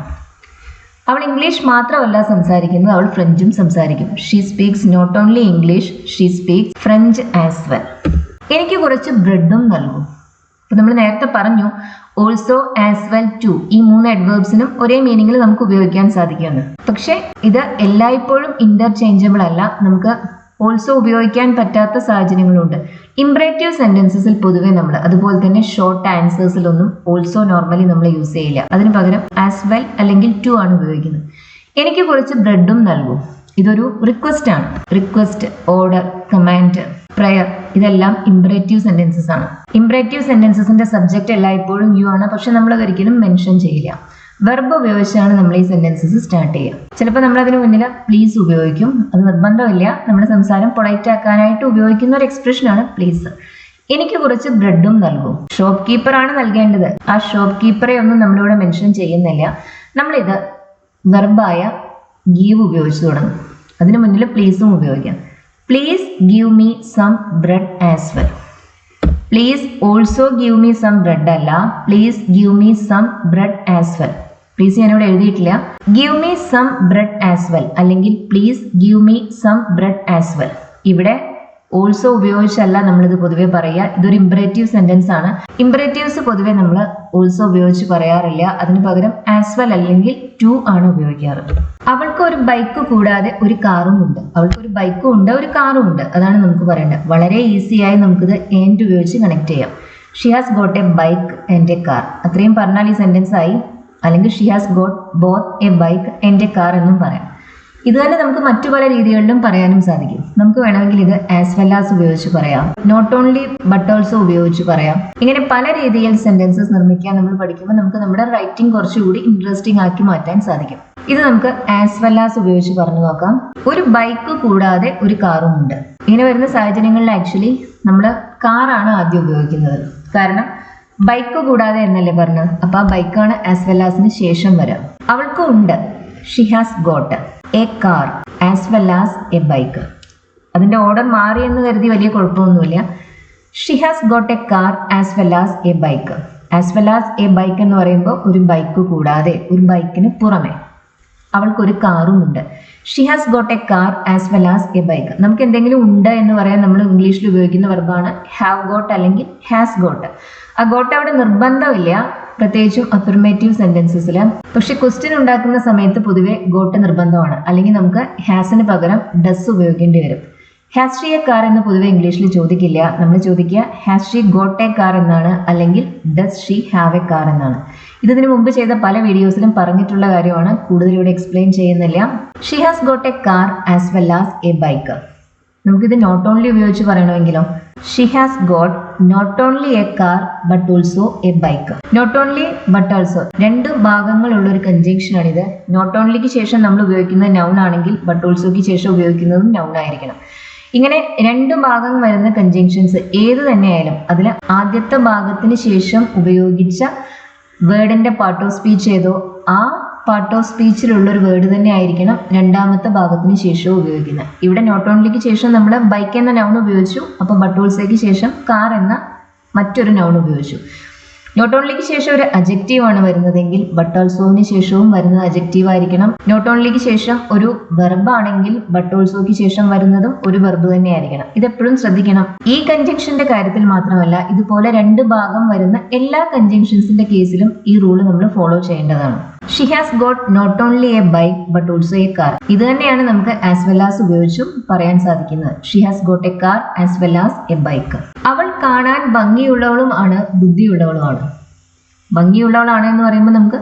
അവൾ ഇംഗ്ലീഷ് മാത്രമല്ല സംസാരിക്കുന്നത്, അവൾ ഫ്രഞ്ചും സംസാരിക്കും. She speaks not only English, she speaks French as well. എനിക്ക് കുറച്ച് ബ്രെഡും നൽകും. അപ്പൊ നമ്മൾ നേരത്തെ പറഞ്ഞു ഓൾസോ, ആസ് വെൽ, ടു ഈ 3 അഡ്വേർബ്സിനും ഒരേ മീനിങ്ങിൽ നമുക്ക് ഉപയോഗിക്കാൻ സാധിക്കുമെന്ന്. പക്ഷെ ഇത് എല്ലായ്പ്പോഴും ഇന്റർചേഞ്ചബിൾ അല്ല. നമുക്ക് ഓൾസോ ഉപയോഗിക്കാൻ പറ്റാത്ത സാഹചര്യങ്ങളുണ്ട്. ഇംപറേറ്റീവ് സെന്റൻസസിൽ പൊതുവെ നമ്മൾ അതുപോലെ തന്നെ ഷോർട്ട് ആൻസേഴ്സിലൊന്നും ഓൾസോ നോർമലി നമ്മൾ യൂസ് ചെയ്യില്ല. അതിന് പകരം ആസ് വെൽ അല്ലെങ്കിൽ ടു ആണ് ഉപയോഗിക്കുന്നത്. എനിക്ക് കുറച്ച് ബ്രെഡും നൽകും. ഇതൊരു റിക്വസ്റ്റ് ആണ്. റിക്വസ്റ്റ്, ഓർഡർ, കമാൻഡ്, പ്രയർ ഇതെല്ലാം ഇംപറേറ്റീവ് സെന്റൻസസ് ആണ്. ഇംപറേറ്റീവ് സെന്റൻസസിന്റെ സബ്ജക്റ്റ് എല്ലായ്പ്പോഴും യു ആണ്. പക്ഷെ നമ്മൾ അതൊരിക്കലും മെൻഷൻ ചെയ്യില്ല. വെർബ് ഉപയോഗിച്ചാണ് നമ്മൾ ഈ സെന്റൻസസ് സ്റ്റാർട്ട് ചെയ്യുക. ചിലപ്പോൾ നമ്മൾ അതിന് മുന്നിൽ പ്ലീസ് ഉപയോഗിക്കും. അത് നിർബന്ധമില്ല. നമ്മുടെ സംസാരം പൊളൈറ്റ് ആക്കാനായിട്ട് ഉപയോഗിക്കുന്ന ഒരു എക്സ്പ്രഷനാണ് പ്ലീസ്. എനിക്ക് കുറച്ച് ബ്രെഡും നൽകും. ഷോപ്പ് കീപ്പർ ആണ് നൽകേണ്ടത്. ആ ഷോപ്പ് കീപ്പറെ ഒന്നും നമ്മളിവിടെ മെൻഷൻ ചെയ്യുന്നില്ല. നമ്മളിത് വെർബായ ഗീവ് ഉപയോഗിച്ച് തുടങ്ങും. അതിന് മുന്നിൽ പ്ലീസും ഉപയോഗിക്കാം. Please give me some bread as well. Please also give me some bread അല്ല, please give me some bread as well. Please ഞാനിവിടെ എഴുതിയിട്ടില്ല. Give me some bread as well അല്ലെങ്കിൽ please give me some bread as well. ഇവിടെ ഓൾസോ ഉപയോഗിച്ചല്ല നമ്മളിത് പൊതുവെ പറയുക. ഇതൊരു ഇംപറേറ്റീവ് സെന്റൻസ് ആണ്. ഇംപറേറ്റീവ്സ് പൊതുവെ നമ്മൾ ഓൾസോ ഉപയോഗിച്ച് പറയാറില്ല. അതിന് പകരം ആസ് വെൽ അല്ലെങ്കിൽ ടു ആണ് ഉപയോഗിക്കാറ്. അവൾക്ക് ഒരു ബൈക്ക് കൂടാതെ ഒരു കാറും ഉണ്ട്. അവൾക്ക് ഒരു ബൈക്കും ഉണ്ട്, ഒരു കാറും ഉണ്ട്. അതാണ് നമുക്ക് പറയേണ്ടത്. വളരെ ഈസിയായി നമുക്കിത് ആൻഡ് ഉപയോഗിച്ച് കണക്ട് ചെയ്യാം. Xi has got A bike and A car. അത്രയും പറഞ്ഞാൽ ഈ സെന്റൻസ് ആയി. അല്ലെങ്കിൽ Xi has got both A bike and A car എന്നും പറയാം. ഇത് തന്നെ നമുക്ക് മറ്റു പല രീതികളിലും പറയാനും സാധിക്കും. നമുക്ക് വേണമെങ്കിൽ ഇത് ആസ് വെൽ ആസ് ഉപയോഗിച്ച് പറയാം, നോട്ട് ഓൺലി ബട്ട് ഓൾസോ ഉപയോഗിച്ച് പറയാം. ഇങ്ങനെ പല രീതിയിൽ സെന്റൻസസ് നിർമ്മിക്കാൻ നമ്മൾ പഠിക്കുമ്പോൾ നമുക്ക് നമ്മുടെ റൈറ്റിംഗ് കുറച്ചുകൂടി ഇൻട്രസ്റ്റിംഗ് ആക്കി മാറ്റാൻ സാധിക്കും. ഇത് നമുക്ക് ആസ് വെൽ ആസ് ഉപയോഗിച്ച് പറഞ്ഞു നോക്കാം. ഒരു ബൈക്ക് കൂടാതെ ഒരു കാറും ഉണ്ട്. ഇങ്ങനെ വരുന്ന സാഹചര്യങ്ങളിൽ ആക്ച്വലി നമ്മൾ കാറാണ് ആദ്യം ഉപയോഗിക്കുന്നത്. കാരണം ബൈക്ക് കൂടാതെ എന്നല്ലേ പറഞ്ഞത്. അപ്പൊ ആ ബൈക്കാണ് ആസ് വെൽ ആസിന് ശേഷം വരാം. അവൾക്ക് ഉണ്ട്. Xi has got a car as well as a bike. അതിന്റെ ഓർഡർ മാറി എന്ന് കരുതി വലിയ കുഴപ്പമൊന്നുമില്ല. Xi has got a car as well as a bike. As well as a bike എന്ന് പറയുമ്പോൾ ഒരു ബൈക്ക് കൂടാതെ, ഒരു ബൈക്കിന് പുറമെ അവൾക്കൊരു കാറും ഉണ്ട്. Xi has got a car as well as a bike. നമുക്ക് എന്തെങ്കിലും ഉണ്ട് എന്ന് പറയാൻ നമ്മൾ ഇംഗ്ലീഷിൽ ഉപയോഗിക്കുന്ന വെർബാണ് ഹാവ് ഗോട്ട് അല്ലെങ്കിൽ ഹാസ് ഗോട്ട്. ആ ഗോട്ട് അവിടെ നിർബന്ധമില്ല, പ്രത്യേകിച്ചും അഫർമേറ്റീവ് സെന്റൻസസിൽ. പക്ഷെ ക്വസ്റ്റ്യൻ ഉണ്ടാക്കുന്ന സമയത്ത് പൊതുവെ ഗോട്ട് നിർബന്ധമാണ്. അല്ലെങ്കിൽ നമുക്ക് ഹാസിന് പകരം ഡസ് ഉപയോഗിക്കേണ്ടി വരും. ഹാസ് ഷീ എ കാർ എന്ന് പൊതുവെ ഇംഗ്ലീഷിൽ ചോദിക്കില്ല. നമ്മൾ ചോദിക്കുക has she got a car എന്നാണ്, അല്ലെങ്കിൽ does she have A car എന്നാണ്. ഇതിനു മുമ്പ് ചെയ്ത പല വീഡിയോസിലും പറഞ്ഞിട്ടുള്ള കാര്യമാണ്, കൂടുതൽ ഇവിടെ എക്സ്പ്ലെയിൻ ചെയ്യുന്നില്ല. She has got a car as well as a bike. നമുക്കിത് നോട്ട് ഓൺലി ഉപയോഗിച്ച് പറയണമെങ്കിലോ she has got not only a car but also a bike. Not only but also രണ്ട് ഭാഗങ്ങളുള്ള ഒരു കൺജങ്ഷൻ ആണിത്. നോട്ട് ഓൺലിക്ക് ശേഷം നമ്മൾ ഉപയോഗിക്കുന്നത് നൗൺ ആണെങ്കിൽ ബട്ട് ഓൾസോയ്ക്ക് ശേഷം ഉപയോഗിക്കുന്നതും നൗൺ ആയിരിക്കണം. ഇങ്ങനെ രണ്ട് ഭാഗം വരുന്ന കൺജങ്ഷൻസ് ഏത് തന്നെയായാലും അതിൽ ആദ്യത്തെ ഭാഗത്തിന് ശേഷം ഉപയോഗിച്ച വേർഡിന്റെ പാർട്ട് ഓഫ് സ്പീച്ച് ഏതോ ആ പാർട്ട് ഓഫ് സ്പീച്ചിലുള്ള ഒരു വേർഡ് തന്നെ ആയിരിക്കണം രണ്ടാമത്തെ ഭാഗത്തിന് ശേഷവും ഉപയോഗിക്കുന്നത്. ഇവിടെ നോട്ട് ഓൺലിക്ക് ശേഷം നമ്മൾ ബൈക്ക് എന്ന നൗൺ ഉപയോഗിച്ചു. അപ്പോൾ ബട്ട് ഓൾസോയ്ക്ക് ശേഷം കാർ എന്ന മറ്റൊരു നൗൺ ഉപയോഗിച്ചു. നോട്ട് ഓൺലിക്ക് ശേഷം ഒരു അജക്റ്റീവ് ആണ് വരുന്നതെങ്കിൽ ബട്ട് ഓൾസോവിന് ശേഷവും വരുന്നത് അജക്റ്റീവ് ആയിരിക്കണം. നോട്ട് ഓൺലിക്ക് ശേഷം ഒരു വെർബ് ആണെങ്കിൽ ബട്ട് ഓൾസോയ്ക്ക് ശേഷം വരുന്നതും ഒരു വെർബ് തന്നെ ആയിരിക്കണം. ഇതെപ്പോഴും ശ്രദ്ധിക്കണം. ഈ കൺജങ്ഷന്റെ കാര്യത്തിൽ മാത്രമല്ല, ഇതുപോലെ രണ്ട് ഭാഗം വരുന്ന എല്ലാ കൺജങ്ഷൻസിന്റെ കേസിലും ഈ റൂള് നമ്മൾ ഫോളോ ചെയ്യേണ്ടതാണ്. She has got not only a bike but also a car. ഇത് തന്നെയാണ് നമുക്ക് ആസ് വെൽ ആസ് ഉപയോഗിച്ചും പറയാൻ സാധിക്കുന്നത്. She has got a car as well as a bike. അവൾ കാണാൻ ഭംഗിയുള്ളവളും ആണ്, ബുദ്ധിയുള്ളവളുമാണ്. ഭംഗിയുള്ളവളാണ് എന്ന് പറയുമ്പോൾ നമുക്ക്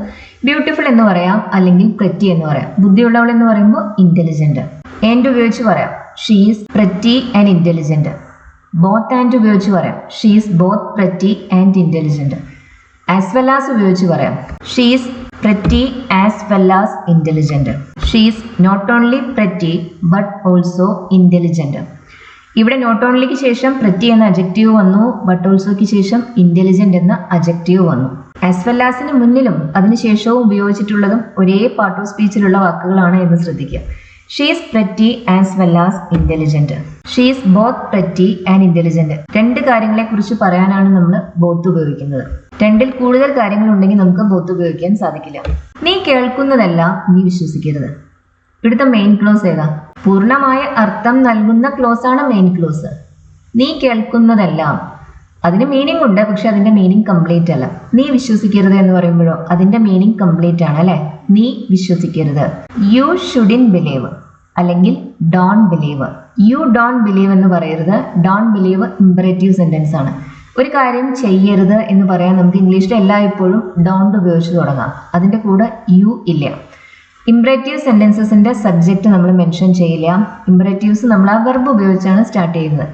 ബ്യൂട്ടിഫുൾ എന്ന് പറയാം, അല്ലെങ്കിൽ പ്രെറ്റി എന്ന് പറയാം. ബുദ്ധിയുള്ളവൾ എന്ന് പറയുമ്പോൾ ഇന്റലിജന്റ്. ആൻഡ് ഉപയോഗിച്ച് പറയാം she is pretty and intelligent. Both and ഉപയോഗിച്ച് പറയാം she is both pretty and intelligent. As well as ഉപയോഗിച്ച് പറയാം she is pretty as well as intelligent. She is not only pretty but also intelligent. ഇവിടെ നോട്ട് ഓൺലിക്ക് ശേഷം pretty എന്ന അജക്റ്റീവ് വന്നു, ബട്ട് ഓൾസോയ്ക്ക് ശേഷം ഇന്റലിജന്റ് എന്ന അജക്റ്റീവ് വന്നു. ആസ് വെൽ ആസിന് മുന്നിലും അതിനുശേഷവും ഉപയോഗിച്ചിട്ടുള്ളതും ഒരേ പാർട്ട് ഓഫ് സ്പീച്ചിലുള്ള വാക്കുകളാണ് എന്ന് ശ്രദ്ധിക്കുക. She is pretty as well as intelligent. She is both pretty and intelligent. രണ്ട് കാര്യങ്ങളെ കുറിച്ച് പറയാനാണ് നമ്മൾ ബോത്ത് ഉപയോഗിക്കുന്നത്. രണ്ടിൽ കൂടുതൽ കാര്യങ്ങൾ ഉണ്ടെങ്കിൽ നമുക്ക് ബോത്ത് ഉപയോഗിക്കാൻ സാധിക്കില്ല. നീ കേൾക്കുന്നതെല്ലാം നീ വിശ്വസിക്കരുത്. ഇവിടുത്തെ മെയിൻ ക്ലോസ് ഏതാ? പൂർണ്ണമായ അർത്ഥം നൽകുന്ന ക്ലോസ് ആണ് മെയിൻ ക്ലോസ്. നീ കേൾക്കുന്നതെല്ലാം. അതിന് മീനിങ് ഉണ്ട്, പക്ഷെ അതിന്റെ മീനിങ് കംപ്ലീറ്റ് അല്ല. നീ വിശ്വസിക്കരുത് എന്ന് പറയുമ്പോഴോ അതിന്റെ മീനിങ് കംപ്ലീറ്റ് ആണ് അല്ലെ. നീ വിശ്വസിക്കരുത്. യു ഷുഡിൻ ബിലീവ് അല്ലെങ്കിൽ don't believe. You don't believe എന്ന് പറയരുത്. ഡോൺ ബിലീവ് ഇമ്പറേറ്റീവ് സെന്റൻസ് ആണ്. ഒരു കാര്യം ചെയ്യരുത് എന്ന് പറയാൻ നമുക്ക് ഇംഗ്ലീഷിൽ എല്ലായ്പ്പോഴും ഡോണ്ട് ഉപയോഗിച്ച് തുടങ്ങാം. അതിന്റെ കൂടെ യു ഇല്ല. ഇമ്പറേറ്റീവ് സെന്റൻസസിന്റെ സബ്ജക്റ്റ് നമ്മൾ മെൻഷൻ ചെയ്യില്ല. ഇമ്പറേറ്റീവ്സ് നമ്മൾ ആ വെർബ് ഉപയോഗിച്ചാണ് സ്റ്റാർട്ട് ചെയ്യുന്നത്.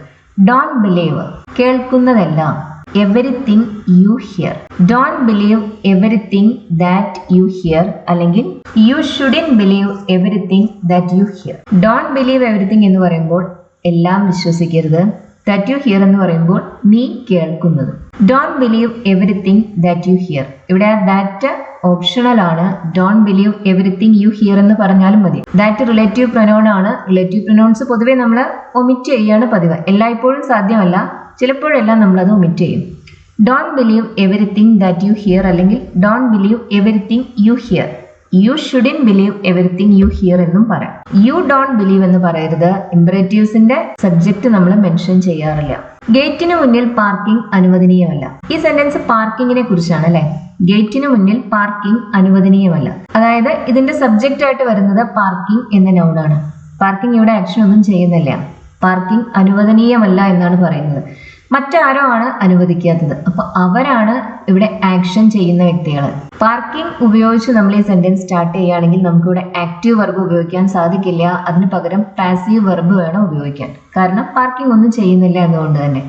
ഡോണ്ട് ബിലീവ് കേൾക്കുന്നതെല്ലാം. Everything you hear. Don't believe everything that you hear അല്ലെങ്കിൽ you shouldn't believe everything that you hear. Don't believe everything എന്ന് പറയുമ്പോൾ എല്ലാം വിശ്വസിക്കരുത്. ദാറ്റ് യു ഹിയർ എന്ന് പറയുമ്പോൾ നീ കേൾക്കുന്നത്. Don't believe everything that you hear. ഇവിടെ ദാറ്റ് ഓപ്ഷണൽ ആണ്. Don't believe everything you hear എന്ന് പറഞ്ഞാലും മതി. ദാറ്റ് റിലേറ്റീവ് പ്രൊനൗൺ ആണ്. റിലേറ്റീവ് പ്രൊനൗൺസ് പൊതുവെ നമ്മൾ ഒമിറ്റ് ചെയ്യാണ് പതിവ്. എല്ലായ്പ്പോഴും സാധ്യമല്ല, ചിലപ്പോഴെല്ലാം നമ്മളത് ഒമിറ്റ് ചെയ്യും. Don't believe everything that you hear അല്ലെങ്കിൽ don't believe everything you hear. You shouldn't believe everything you hear എന്നും പറയാം. യു ഡോണ്ട് ബിലീവ് എന്ന് പറയരുത്. ഇമ്പറേറ്റീവ്സിന്റെ സബ്ജക്റ്റ് നമ്മൾ മെൻഷൻ ചെയ്യാറില്ല. ഗേറ്റിന് മുന്നിൽ പാർക്കിംഗ് അനുവദനീയമല്ല. ഈ സെന്റൻസ് പാർക്കിങ്ങിനെ കുറിച്ചാണ് അല്ലെ. ഗേറ്റിന് മുന്നിൽ പാർക്കിംഗ് അനുവദനീയമല്ല. അതായത് ഇതിന്റെ സബ്ജക്റ്റ് ആയിട്ട് വരുന്നത് പാർക്കിംഗ് എന്ന നൗണാണ്. പാർക്കിംഗ് ഇവിടെ ആക്ഷൻ ഒന്നും ചെയ്യുന്നില്ല. പാർക്കിംഗ് അനുവദനീയമല്ല എന്നാണ് പറയുന്നത്. മറ്റാരോ ആണ് അനുവദിക്കാത്തത്. അപ്പൊ അവരാണ് ഇവിടെ ആക്ഷൻ ചെയ്യുന്ന വ്യക്തികൾ. പാർക്കിംഗ് ഉപയോഗിച്ച് നമ്മൾ ഈ സെന്റൻസ് സ്റ്റാർട്ട് ചെയ്യുകയാണെങ്കിൽ നമുക്കിവിടെ ആക്റ്റീവ് വെർബ് ഉപയോഗിക്കാൻ സാധിക്കില്ല. അതിന് പകരം പാസീവ് വെർബ് വേണം ഉപയോഗിക്കാൻ. കാരണം പാർക്കിംഗ് ഒന്നും ചെയ്യുന്നില്ല എന്നുകൊണ്ട് തന്നെ.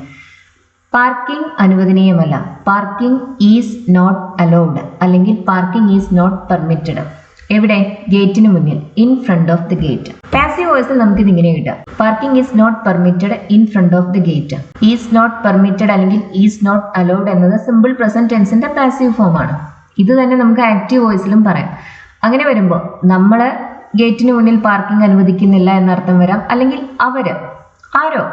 പാർക്കിംഗ് അനുവദനീയമല്ല. പാർക്കിംഗ് ഈസ് നോട്ട് അലൗഡ് അല്ലെങ്കിൽ പാർക്കിംഗ് ഈസ് നോട്ട് പെർമിറ്റഡ്. എവിടെ? ഗേറ്റിന് മുന്നിൽ. In front of the gate. Passive വോയിസിൽ നമുക്ക് ഇത് ഇങ്ങനെ കിട്ടാം. Parking is not permitted in front of the gate. Is not permitted അല്ലെങ്കിൽ ഈസ് നോട്ട് അലൗഡ് എന്നത് സിമ്പിൾ പ്രസന്റ് ടെൻസിന്റെ പാസീവ് ഫോം ആണ്. ഇത് തന്നെ നമുക്ക് ആക്റ്റീവ് വോയിസിലും പറയാം. അങ്ങനെ വരുമ്പോൾ നമ്മൾ ഗേറ്റിന് മുന്നിൽ പാർക്കിംഗ് അനുവദിക്കുന്നില്ല എന്നർത്ഥം വരാം. അല്ലെങ്കിൽ ആരോ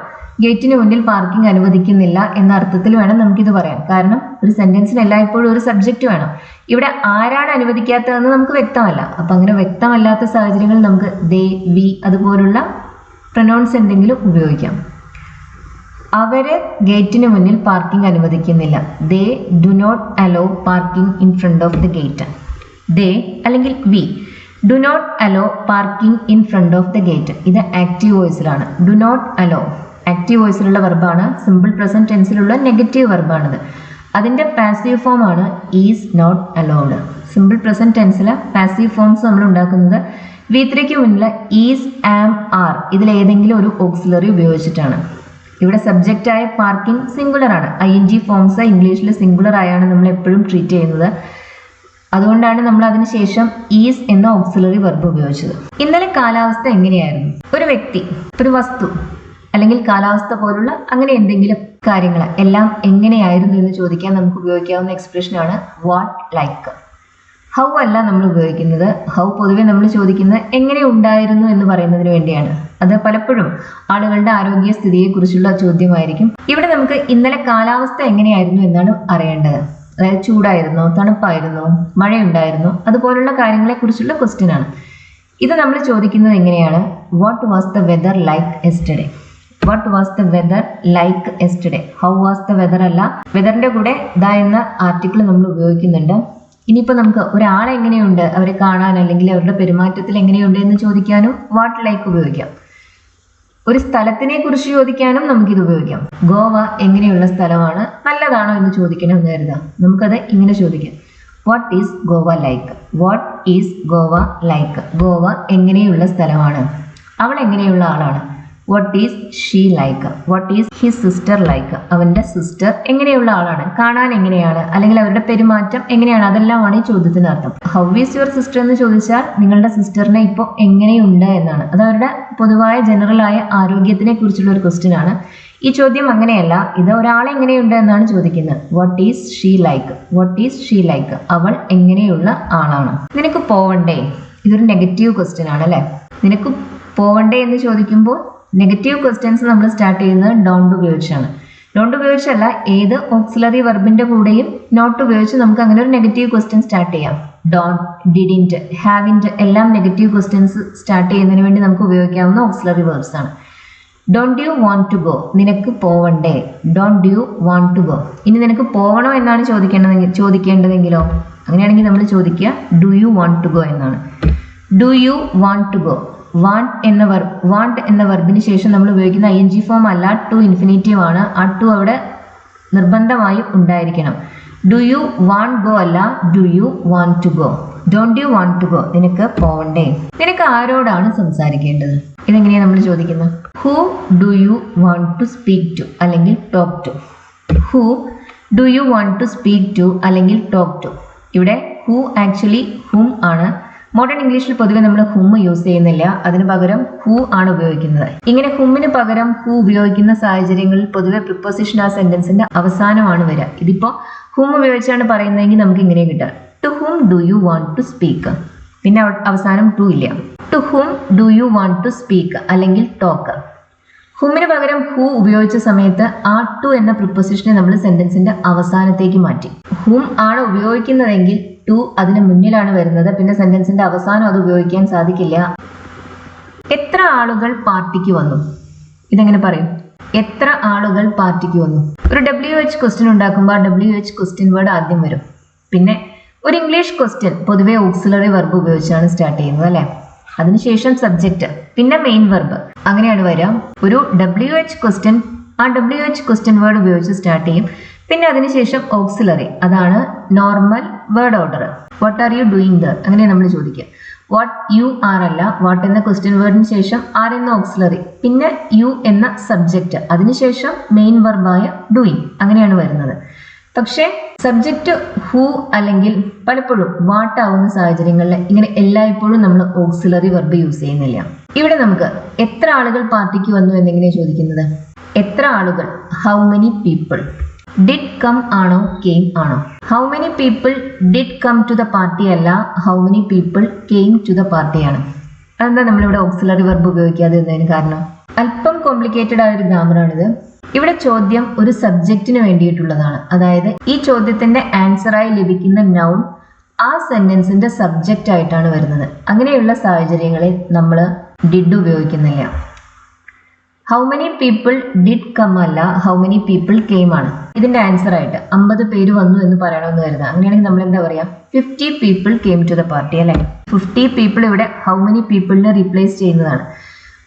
ഗേറ്റിന് മുന്നിൽ പാർക്കിംഗ് അനുവദിക്കുന്നില്ല എന്ന അർത്ഥത്തിൽ വേണം നമുക്കിത് പറയാം. കാരണം ഒരു സെന്റൻസിന് എല്ലായ്പ്പോഴും ഒരു സബ്ജക്റ്റ് വേണം. ഇവിടെ ആരാണ് അനുവദിക്കാത്തതെന്ന് നമുക്ക് വ്യക്തമല്ല. അപ്പൊ അങ്ങനെ വ്യക്തമല്ലാത്ത സാഹചര്യങ്ങളിൽ നമുക്ക് ദേ, വി അതുപോലുള്ള പ്രൊനൗൺസ് എന്തെങ്കിലും ഉപയോഗിക്കാം. അവര് ഗേറ്റിന് മുന്നിൽ പാർക്കിംഗ് അനുവദിക്കുന്നില്ല. They do not allow parking in front of the gate. They അല്ലെങ്കിൽ we do not allow parking in front of the gate. ഇത് ആക്റ്റീവ് വോയിസിലാണ്. ഡു നോട്ട് അലോ ആക്റ്റീവ് വോയിസിലുള്ള വെർബാണ്. സിമ്പിൾ പ്രസന്റ് ടെൻസിലുള്ള നെഗറ്റീവ് വെർബാണിത്. അതിന്റെ പാസീവ് ഫോം ആണ് is not allowed. Simple present ടെൻസിലെ പാസീവ് ഫോംസ് നമ്മൾ ഉണ്ടാക്കുന്നത് V3ക്ക് മുന്നിൽ ഈസ്, ആം, ആർ ഇതിലേതെങ്കിലും ഒരു ഓക്സിലറി ഉപയോഗിച്ചിട്ടാണ്. ഇവിടെ സബ്ജക്റ്റ് ആയ പാർക്കിംഗ് സിംഗുലർ ആണ്. ING ഫോംസ് ഇംഗ്ലീഷിൽ സിംഗുലർ ആയാണ് നമ്മൾ എപ്പോഴും ട്രീറ്റ് ചെയ്യുന്നത്. അതുകൊണ്ടാണ് നമ്മൾ അതിനുശേഷം ഈസ് എന്ന ഓക്സിലറി വെർബ് ഉപയോഗിച്ചത്. ഇന്നലെ കാലാവസ്ഥ എങ്ങനെയായിരുന്നു? ഒരു വ്യക്തി, ഒരു വസ്തു അല്ലെങ്കിൽ കാലാവസ്ഥ പോലുള്ള അങ്ങനെ എന്തെങ്കിലും കാര്യങ്ങൾ എല്ലാം എങ്ങനെയായിരുന്നു എന്ന് ചോദിക്കാൻ നമുക്ക് ഉപയോഗിക്കാവുന്ന എക്സ്പ്രഷനാണ് വാട്ട് ലൈക്ക്. ഹൗ അല്ല നമ്മൾ ഉപയോഗിക്കുന്നത്. ഹൗ പൊതുവെ നമ്മൾ ചോദിക്കുന്നത് എങ്ങനെ ഉണ്ടായിരുന്നു എന്ന് പറയുന്നതിന് വേണ്ടിയാണ്. അത് പലപ്പോഴും ആളുകളുടെ ആരോഗ്യസ്ഥിതിയെക്കുറിച്ചുള്ള ചോദ്യമായിരിക്കും. ഇവിടെ നമുക്ക് ഇന്നലെ കാലാവസ്ഥ എങ്ങനെയായിരുന്നു എന്നാണ് അറിയേണ്ടത്. അതായത് ചൂടായിരുന്നോ, തണുപ്പായിരുന്നോ, മഴയുണ്ടായിരുന്നോ, അതുപോലുള്ള കാര്യങ്ങളെ കുറിച്ചുള്ള ക്വസ്റ്റ്യൻ ആണ്. ഇത് നമ്മൾ ചോദിക്കുന്നത് എങ്ങനെയാണ്? What was the weather like yesterday. What was the weather like yesterday. How was the weather അല്ല. വെദറിന്റെ കൂടെ ദ എന്ന ആർട്ടിക്കിൾ നമ്മൾ ഉപയോഗിക്കുന്നുണ്ട്. ഇനിയിപ്പോൾ നമുക്ക് ഒരാളെ എങ്ങനെയുണ്ട്, അവരെ കാണാൻ അല്ലെങ്കിൽ അവരുടെ പെരുമാറ്റത്തിൽ എങ്ങനെയുണ്ട് എന്ന് ചോദിക്കാനും വാട്ട് ലൈക്ക് ഉപയോഗിക്കാം. ഒരു സ്ഥലത്തിനെ കുറിച്ച് ചോദിക്കാനും നമുക്കിത് ഉപയോഗിക്കാം. ഗോവ എങ്ങനെയുള്ള സ്ഥലമാണ്, നല്ലതാണോ എന്ന് ചോദിക്കണം എന്ന് കരുതാം. നമുക്കത് ഇങ്ങനെ ചോദിക്കാം. What is Goa like. What is Goa like. Goa എങ്ങനെയുള്ള സ്ഥലമാണ്, അവൾ എങ്ങനെയുള്ള ആളാണ്. What is she like. What is his sister like. അവന്റെ സിസ്റ്റർ എങ്ങനെയുള്ള ആളാണ്, കാണാൻ എങ്ങനെയാണ്, അല്ലെങ്കിൽ അവരുടെ പെരുമാറ്റം എങ്ങനെയാണ്, അതെല്ലാമാണ് ഈ ചോദ്യത്തിന് അർത്ഥം. ഹൗ ഈസ് യുവർ സിസ്റ്റർ എന്ന് ചോദിച്ചാൽ നിങ്ങളുടെ സിസ്റ്ററിനെ ഇപ്പോൾ എങ്ങനെയുണ്ട് എന്നാണ്. അത് അവരുടെ പൊതുവായ ജനറൽ ആയ ആരോഗ്യത്തിനെ കുറിച്ചുള്ള ഒരു ക്വസ്റ്റ്യൻ ആണ്. ഈ ചോദ്യം അങ്ങനെയല്ല. ഇത് ഒരാളെ എങ്ങനെയുണ്ട് എന്നാണ് ചോദിക്കുന്നത്. What is she like. What is she like. അവൾ എങ്ങനെയുള്ള ആളാണ്. നിനക്ക് പോവണ്ടേ. ഇതൊരു നെഗറ്റീവ് ക്വസ്റ്റ്യൻ ആണ് അല്ലെ. നിനക്ക് പോവണ്ടേ എന്ന് ചോദിക്കുമ്പോൾ നെഗറ്റീവ് ക്വസ്റ്റ്യൻസ് നമ്മൾ സ്റ്റാർട്ട് ചെയ്യുന്നത് ഡോണ്ട് ഉപയോഗിച്ചാണ്. ഡോണ്ട് ഉപയോഗിച്ചല്ല, ഏത് ഓക്സിലറി വെർബിന്റെ കൂടെയും നോട്ട് ഉപയോഗിച്ച് നമുക്ക് അങ്ങനെ ഒരു നെഗറ്റീവ് ക്വസ്റ്റ്യൻ സ്റ്റാർട്ട് ചെയ്യാം. ഡോണ്ട്, ഡിഡിന്റ്, ഹാവിന്റ് എല്ലാം നെഗറ്റീവ് ക്വസ്റ്റ്യൻസ് സ്റ്റാർട്ട് ചെയ്യുന്നതിന് വേണ്ടി നമുക്ക് ഉപയോഗിക്കാവുന്ന ഓക്സിലറി വെർബ്സ് ആണ്. Don't you want to go, നിനക്ക് പോവണ്ടേ. Don't you want to go. ഇനി നിനക്ക് പോകണോ എന്നാണ് ചോദിക്കേണ്ടതെങ്കിലോ, അങ്ങനെയാണെങ്കിൽ നമ്മൾ ചോദിക്കുക do you want to go എന്നാണ്. Do you want to go. Want എന്ന വെർബിന് ശേഷം നമ്മൾ ഉപയോഗിക്കുന്ന ing ഫോം അല്ല, ടു ഇൻഫിനിറ്റീവ് ആണ്. ആ ടു അവിടെ നിർബന്ധമായും ഉണ്ടായിരിക്കണം. ഡു യു വാണ്ട് ഗോ അല്ല, do you want to go. Don't you want to go, നിനക്ക് പോവണ്ടേ. നിനക്ക് ആരോടാണ് സംസാരിക്കേണ്ടത്? ഇതെങ്ങനെയാണ് നമ്മൾ ചോദിക്കുന്നത്? Who do you want to speak to അല്ലെങ്കിൽ talk to. Who do you want to speak to അല്ലെങ്കിൽ ടോക്ക് ടു. ഇവിടെ ഹൂ ആക്ച്വലി ഹും ആണ്. മോഡേൺ ഇംഗ്ലീഷിൽ പൊതുവെ നമ്മൾ ഹും യൂസ് ചെയ്യുന്നില്ല, അതിന് പകരം ഹൂ ആണ് ഉപയോഗിക്കുന്നത്. ഇങ്ങനെ ഹുമ്മിന് പകരം ഹൂ ഉപയോഗിക്കുന്ന സാഹചര്യങ്ങളിൽ പൊതുവെ പ്രിപ്പോസിഷൻ ആ സെന്റൻസിന്റെ അവസാനമാണ് വരിക. ഇതിപ്പോ ഹും ഉപയോഗിച്ചാണ് പറയുന്നതെങ്കിൽ നമുക്ക് ഇങ്ങനെ കിട്ടുക to whom do you want to speak, പിന്നെ അവസാനം ടു ഇല്ല. To whom do you want to speak അല്ലെങ്കിൽ ടോക്ക്. ഹുമ്മിന് പകരം ഹൂ ഉപയോഗിച്ച സമയത്ത് ആ ടു എന്ന പ്രിപ്പോസിഷനെ നമ്മൾ സെന്റൻസിന്റെ അവസാനത്തേക്ക് മാറ്റി. ഹും ആണ് ഉപയോഗിക്കുന്നതെങ്കിൽ ടു അതിന് മുന്നിലാണ് വരുന്നത്, പിന്നെ സെന്റൻസിന്റെ അവസാനം അത് ഉപയോഗിക്കാൻ സാധിക്കില്ല. എത്ര ആളുകൾ പാർട്ടിക്ക് വന്നു? ഇതെങ്ങനെ പറയും? എത്ര ആളുകൾ പാർട്ടിക്ക് വന്നു. ഒരു WH ക്വസ്റ്റ്യൻ ഉണ്ടാക്കുമ്പോൾ WH ക്വസ്റ്റ്യൻ വേർഡ് ആദ്യം വരും. പിന്നെ ഒരു ഇംഗ്ലീഷ് ക്വസ്റ്റ്യൻ പൊതുവെ ഓക്സിലറി വെർബ് ഉപയോഗിച്ചാണ് സ്റ്റാർട്ട് ചെയ്യുന്നത് അല്ലെ. അതിനുശേഷം സബ്ജക്റ്റ്, പിന്നെ മെയിൻ വെർബ്, അങ്ങനെയാണ് വരിക. ഒരു WH ക്വസ്റ്റ്യൻ ആ WH ക്വസ്റ്റ്യൻ വേർഡ് ഉപയോഗിച്ച് സ്റ്റാർട്ട് ചെയ്യും. പിന്നെ അതിനുശേഷം ഓക്സിലറി, അതാണ് normal word order. What are you doing there, അങ്ങനെ നമ്മൾ ചോദിക്കുക. വാട്ട് യു ആർ അല്ല, വാട്ട് എന്ന ക്വസ്റ്റ്യൻ വേർഡിന് ശേഷം ആർ എന്ന ഓക്സിലറി, പിന്നെ യു എന്ന സബ്ജക്റ്റ്, അതിനുശേഷം മെയിൻ വെർബായ ഡൂയിങ്, അങ്ങനെയാണ് വരുന്നത്. പക്ഷേ സബ്ജക്റ്റ് ഹൂ അല്ലെങ്കിൽ പലപ്പോഴും വാട്ട് ആവുന്ന സാഹചര്യങ്ങളിൽ ഇങ്ങനെ എല്ലായ്പ്പോഴും നമ്മൾ ഓക്സിലറി വെർബ് യൂസ് ചെയ്യുന്നില്ല. ഇവിടെ നമുക്ക് എത്ര ആളുകൾ പാർട്ടിക്ക് വന്നു എന്നെങ്ങനെയാണ് ചോദിക്കുന്നത്? എത്ര ആളുകൾ, how many people. Did come ആണോ കെയിം ആണോ? How many people did come to the party അല്ല, how many people came to the പാർട്ടിയാണ്. അതെന്താ നമ്മളിവിടെ ഓക്സിലറി വെർബ് ഉപയോഗിക്കാതെ എന്നതിന് കാരണം? അല്പം കോംപ്ലിക്കേറ്റഡ് ആയ ഒരു ഗ്രാമറാണിത്. ഇവിടെ ചോദ്യം ഒരു സബ്ജക്റ്റിന് വേണ്ടിയിട്ടുള്ളതാണ്. അതായത് ഈ ചോദ്യത്തിന്റെ ആൻസറായി ലഭിക്കുന്ന നൗൺ ആ സെന്റൻസിന്റെ സബ്ജക്റ്റ് ആയിട്ടാണ് വരുന്നത്. അങ്ങനെയുള്ള സാഹചര്യങ്ങളിൽ നമ്മൾ ഡിഡ് ഉപയോഗിക്കുന്നില്ല. How many people did come അല്ല, ഹൗ മെനി പീപ്പിൾ കെയിം ആണ്. ഇതിന്റെ ആൻസർ ആയിട്ട് 50 പേര് വന്നു എന്ന് പറയണമെന്ന് കരുതാം. അങ്ങനെയാണെങ്കിൽ നമ്മൾ എന്താ പറയാ? 50 people came to the party അല്ലെ. 50 പീപ്പിൾ ഇവിടെ ഹൗ മെനി പീപ്പിളിനെ റീപ്ലേസ് ചെയ്യുന്നതാണ്.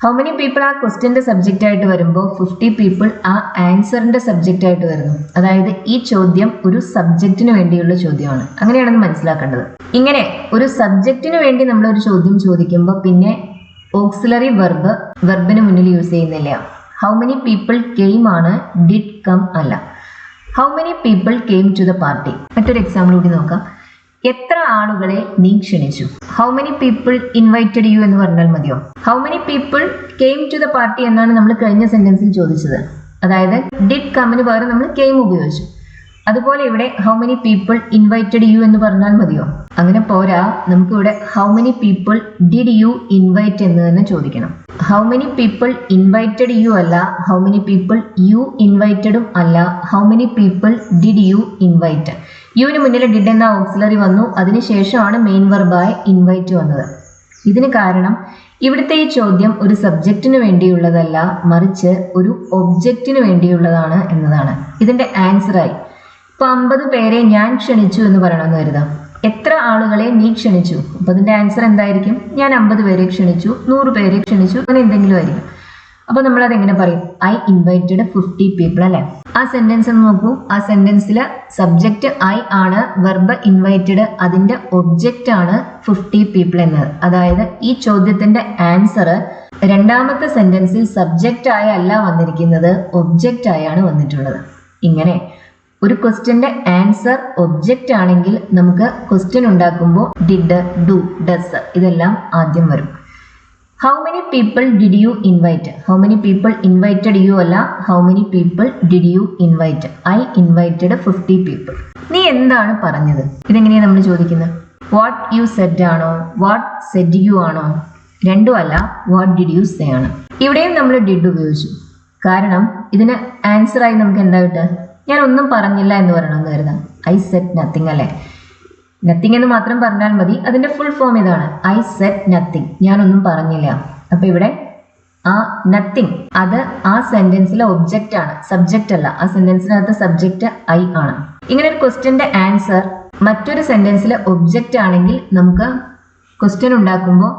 ഹൗ മെനി പീപ്പിൾ ആ ക്വസ്റ്റ്യന്റെ സബ്ജക്റ്റ് ആയിട്ട് വരുമ്പോൾ 50 പീപ്പിൾ ആ ആൻസറിന്റെ സബ്ജക്റ്റ് ആയിട്ട് വരുന്നു. അതായത് ഈ ചോദ്യം ഒരു സബ്ജക്റ്റിന് വേണ്ടിയുള്ള ചോദ്യമാണ്. അങ്ങനെയാണെന്ന് മനസ്സിലാക്കേണ്ടത്. ഇങ്ങനെ ഒരു സബ്ജക്റ്റിന് വേണ്ടി നമ്മൾ ഒരു ചോദ്യം ചോദിക്കുമ്പോൾ പിന്നെ ഓക്സിലറി വെർബിന് മുന്നിൽ യൂസ് ചെയ്യുന്നില്ല. ഹൗ മെനി പീപ്പിൾ കെയിം ആണ്, ഡിഡ് കം അല്ല. How many people came to the party. മറ്റൊരു എക്സാമ്പിൾ കൂടി നോക്കാം. എത്ര ആളുകളെ നീ ക്ഷണിച്ചു? How many people invited you എന്ന് പറഞ്ഞാൽ മതിയോ? How many people came to the party എന്നാണ് നമ്മൾ കഴിഞ്ഞ സെന്റൻസിൽ ചോദിച്ചത്. അതായത് ഡിഡ് കമ്മിന് പകരം നമ്മൾ കെയിം ഉപയോഗിച്ചു. അതുപോലെ ഇവിടെ how many people invited you എന്ന് പറഞ്ഞാൽ മതിയോ? അങ്ങനെ പോരാ, നമുക്ക് ഇവിടെ how many people did you invite എന്ന് തന്നെ ചോദിക്കണം. How many people invited you അല്ല, ഹൗ മെനി പീപ്പിൾ യു ഇൻവൈറ്റഡും അല്ല, how many people did you invite. യുവിന് മുന്നിൽ ഡിഡ് എന്ന ഓക്സിലറി വന്നു, അതിനുശേഷമാണ് മെയിൻ വെർബായ ഇൻവൈറ്റ് വന്നത്. ഇതിന് കാരണം ഇവിടുത്തെ ഈ ചോദ്യം ഒരു സബ്ജക്റ്റിന് വേണ്ടിയുള്ളതല്ല, മറിച്ച് ഒരു ഒബ്ജക്റ്റിന് വേണ്ടിയുള്ളതാണ് എന്നതാണ്. ഇതിന്റെ ആൻസറായി ഇപ്പൊ 50 പേരെ ഞാൻ ക്ഷണിച്ചു എന്ന് പറയണമെന്ന് കരുതാം. എത്ര ആളുകളെ നീ ക്ഷണിച്ചു? അപ്പൊ അതിന്റെ ആൻസർ എന്തായിരിക്കും? ഞാൻ 50 പേരെ ക്ഷണിച്ചു, 100 പേരെ ക്ഷണിച്ചു, അങ്ങനെ എന്തെങ്കിലും ആയിരിക്കും. അപ്പൊ നമ്മൾ അതെങ്ങനെ പറയും? ഐ ഇൻവൈറ്റഡ് 50 പീപ്പിൾ അല്ലെ. ആ സെന്റൻസ് ഒന്ന് നോക്കൂ. ആ സെന്റൻസിലെ സബ്ജക്റ്റ് ഐ ആണ്, വെർബ് ഇൻവൈറ്റഡ്, അതിന്റെ ഒബ്ജക്റ്റ് ആണ് 50 പീപ്പിൾ എന്നത്. അതായത് ഈ ചോദ്യത്തിന്റെ ആൻസർ രണ്ടാമത്തെ സെന്റൻസിൽ സബ്ജക്റ്റ് ആയി അല്ല വന്നിരിക്കുന്നത്, ഒബ്ജക്റ്റ് ആയാണ് വന്നിട്ടുള്ളത്. ഇങ്ങനെ ഒരു ക്വസ്റ്റ്യന്റെ ആൻസർ ഒബ്ജക്റ്റ് ആണെങ്കിൽ നമുക്ക് ക്വസ്റ്റ്യൻ ഉണ്ടാക്കുമ്പോൾ ഡിഡ്, ഡു, ഡസ് ഇതെല്ലാം ആദ്യം വരും. How many people did you invite? How many people invited you അല്ല, how many people did you invite? I invited 50 people. നീ എന്താണ് പറഞ്ഞത്? ഇതെങ്ങനെയാണ് നമ്മൾ ചോദിക്കുന്നത്? വാട്ട് യു സെഡ് ആണോ, വാട്ട് സെഡ് യു ആണോ? രണ്ടും അല്ല, വാട്ട് ഡിഡ് യു സേ ആണ്. ഇവിടെയും നമ്മൾ ഡിഡ് ഉപയോഗിച്ചു. കാരണം ഇതിന് ആൻസറായി നമുക്ക് എന്താ കിട്ടുക? ഞാൻ ഒന്നും പറഞ്ഞില്ല എന്ന് പറയണമെന്ന് കരുതാം. ഐ സെഡ് നത്തിങ് അല്ലെ. നത്തിങ് എന്ന് മാത്രം പറഞ്ഞാൽ മതി. അതിന്റെ ഫുൾ ഫോം ഇതാണ്, ഐ സെഡ് നത്തിങ്, ഞാനൊന്നും പറഞ്ഞില്ല. അപ്പൊ ഇവിടെ ആ നത്തിങ് അത് ആ സെന്റൻസിലെ ഒബ്ജക്റ്റ് ആണ്, സബ്ജക്റ്റ് അല്ല. ആ സെന്റൻസിനകത്ത് സബ്ജക്റ്റ് ഐ ആണ്. ഇങ്ങനെ ഒരു ക്വസ്റ്റ്യന്റെ ആൻസർ മറ്റൊരു സെന്റൻസിലെ ഒബ്ജക്റ്റ് ആണെങ്കിൽ നമുക്ക് ക്വസ്റ്റ്യൻ ഉണ്ടാക്കുമ്പോൾ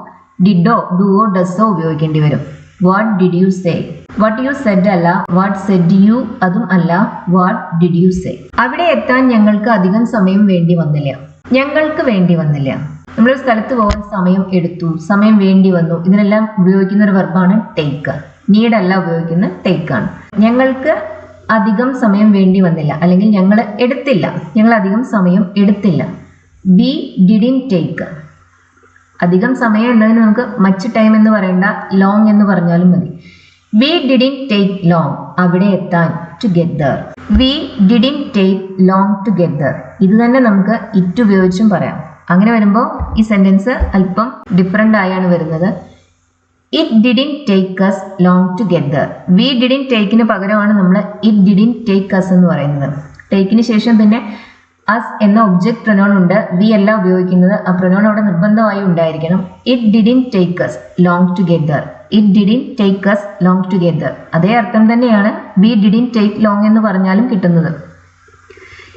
ഡിഡോ, ഡുവോ, ഡസോ ഉപയോഗിക്കേണ്ടി വരും. What did you say, what you Z അല്ല, വാട്ട് സെഡ് യു അതും അല്ല, വാട്ട് ഡിഡ് യു സേ. അവിടെ എത്താൻ ഞങ്ങൾക്ക് അധികം സമയം വേണ്ടി വന്നില്ല. ഞങ്ങൾക്ക് വേണ്ടി വന്നില്ല. നമ്മളൊരു സ്ഥലത്ത് പോകാൻ സമയം എടുത്തു, സമയം വേണ്ടി വന്നു, ഇതിനെല്ലാം ഉപയോഗിക്കുന്ന ഒരു വെർബാണ് ടേക്ക്. നീഡ് അല്ല ഉപയോഗിക്കുന്ന ടേക്ക് ആണ്. ഞങ്ങൾക്ക് അധികം സമയം വേണ്ടി വന്നില്ല, അല്ലെങ്കിൽ ഞങ്ങൾ എടുത്തില്ല, ഞങ്ങൾ അധികം സമയം എടുത്തില്ല. V didn't take. അധികം സമയം എന്നതിന് നമുക്ക് മച്ച് ടൈം എന്ന് പറയേണ്ട, ലോങ് എന്ന് പറഞ്ഞാലും മതി. വി ഡിഡിൻ ടേക്ക് ലോങ്, അവിടെ എത്താൻ, to get there. We didn't take long to get there. ഇത് തന്നെ നമുക്ക് ഇറ്റ് ഉപയോഗിച്ചും പറയാം. അങ്ങനെ വരുമ്പോൾ ഈ സെന്റൻസ് അല്പം ഡിഫറെൻ്റ് ആയാണ് വരുന്നത്. It didn't take as long to get there. We didn't ടേക്കിന് പകരമാണ് നമ്മൾ ഇറ്റ് ഡിഡിൻ ടേക്ക് അസ് എന്ന് പറയുന്നത്. ടേക്കിന് ശേഷം പിന്നെ അസ് എന്ന ഒബ്ജക്ട് പ്രൊനൗൺ ഉണ്ട്. വി അല്ല ഉപയോഗിക്കുന്നത്. ആ പ്രൊനൗൺ അവിടെ നിർബന്ധമായി ഉണ്ടായിരിക്കണം. It didn't take as long to get there. It didn't take as long to get there. അതേ അർത്ഥം തന്നെയാണ് വി ഡിഡിൻ ടേക്ക് ലോങ് എന്ന് പറഞ്ഞാലും കിട്ടുന്നത്.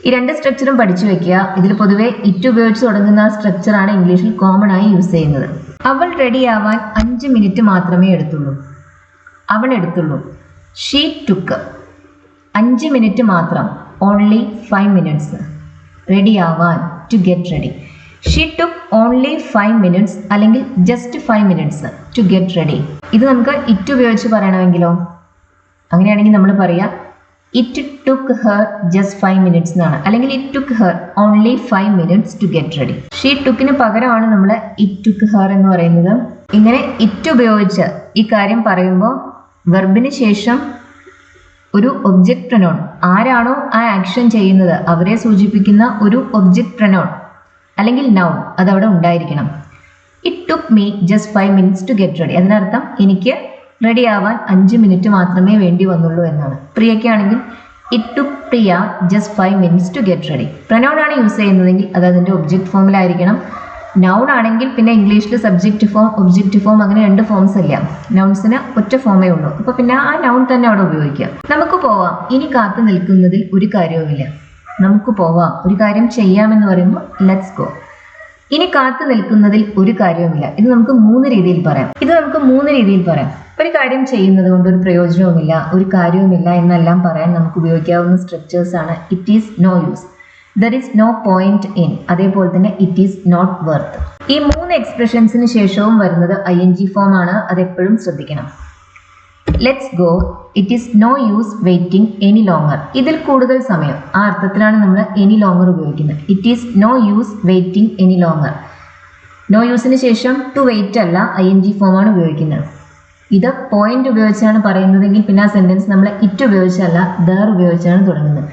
ഈ രണ്ട് സ്ട്രക്ചറും പഠിച്ചു വെക്കുക. ഇതിൽ പൊതുവെ ഇറ്റ് ഉപയോഗിച്ച് തുടങ്ങുന്ന സ്ട്രക്ചറാണ് ഇംഗ്ലീഷിൽ കോമൺ ആയി യൂസ് ചെയ്യുന്നത്. അവൾ റെഡിയാവാൻ 5 മിനിറ്റ് മാത്രമേ എടുത്തുള്ളൂ. അവൾ എടുത്തുള്ളൂ. She took. 5 മിനിറ്റ് മാത്രം. Only 5 minutes. റെഡിയാവാൻ, to get ready. She took only 5 minutes അല്ലെങ്കിൽ just 5 minutes to get ready. ഇത് നമുക്ക് ഇറ്റ് ഉപയോഗിച്ച് പറയണമെങ്കിലോ? അങ്ങനെയാണെങ്കിൽ നമ്മൾ പറയാ it took her just 5 minutes എന്നാണ്. അല്ലെങ്കിൽ it took her only 5 minutes to get ready. She ടുക്കിന് പകരമാണ് നമ്മൾ ഇറ്റ് ടുക്ക് ഹെർ എന്ന് പറയുന്നത്. ഇങ്ങനെ ഇറ്റ് ഉപയോഗിച്ച് ഈ കാര്യം പറയുമ്പോൾ വെർബിന് ശേഷം ഒരു ഒബ്ജക്ട് പ്രൊനൗൺ, ആരാണോ ആ ആക്ഷൻ ചെയ്യുന്നത് അവരെ സൂചിപ്പിക്കുന്ന ഒരു ഒബ്ജക്ട് പ്രൊനൗൺ അല്ലെങ്കിൽ നൗൺ അതവിടെ ഉണ്ടായിരിക്കണം. It took me just 5 minutes to get ready. അതിനർത്ഥം എനിക്ക് റെഡി ആവാൻ 5 മിനിറ്റ് മാത്രമേ വേണ്ടി വന്നുള്ളൂ എന്നാണ്. പ്രിയയ്ക്കാണെങ്കിൽ it took Priya just 5 minutes to get ready. Pronoun ആണ് യൂസ് ചെയ്യുന്നതെങ്കിൽ അത് അതിൻ്റെ ഒബ്ജക്ട് ഫോമിലായിരിക്കണം. നൗൺ ആണെങ്കിൽ പിന്നെ ഇംഗ്ലീഷിൽ സബ്ജക്റ്റ് ഫോം, ഒബ്ജക്റ്റ് ഫോം അങ്ങനെ 2 ഫോംസ് ഇല്ല. നൗൺസിന് ഒറ്റ ഫോമേ ഉള്ളൂ. അപ്പോൾ പിന്നെ ആ നൗൺ തന്നെ അവിടെ ഉപയോഗിക്കാം. നമുക്ക് പോവാം, ഇനി കാത്തു നിൽക്കുന്നതിൽ ഒരു കാര്യവുമില്ല. നമുക്ക് പോവാം, ഒരു കാര്യം ചെയ്യാമെന്ന് പറയുമ്പോൾ ലെറ്റ്സ് ഗോ. ഇനി കാത്തു നിൽക്കുന്നതിൽ ഒരു കാര്യവുമില്ല. ഇത് നമുക്ക് 3 രീതിയിൽ പറയാം. ഒരു കാര്യം ചെയ്യുന്നത് കൊണ്ട് ഒരു പ്രയോജനവുമില്ല, ഒരു കാര്യവുമില്ല എന്നെല്ലാം പറയാൻ നമുക്ക് ഉപയോഗിക്കാവുന്ന സ്ട്രക്ചേഴ്സ് ആണ് it is no use, there is no point in, അതേപോലെ തന്നെ ഇറ്റ് ഈസ് നോട്ട് വർത്ത്. ഈ 3 എക്സ്പ്രഷൻസിന് ശേഷവും വരുന്നത് ING ഫോം ആണ്. അതെപ്പോഴും ശ്രദ്ധിക്കണം. Let's go, it is no use waiting any longer. ഇതിൽ കൂടുതൽ സമയം, ആ അർത്ഥത്തിലാണ് നമ്മൾ എനി ലോങ്ങർ ഉപയോഗിക്കുന്നത്. It is no use waiting any longer. No യൂസിന് ശേഷം ടു വെയിറ്റ് അല്ല, ING ഫോം ആണ് ഉപയോഗിക്കുന്നത്. ഇത് പോയിന്റ് ഉപയോഗിച്ചാണ് പറയുന്നതെങ്കിൽ പിന്നെ ആ സെന്റൻസ് നമ്മൾ ഇറ്റ് ഉപയോഗിച്ചല്ല ദർ ഉപയോഗിച്ചാണ് തുടങ്ങുന്നത്.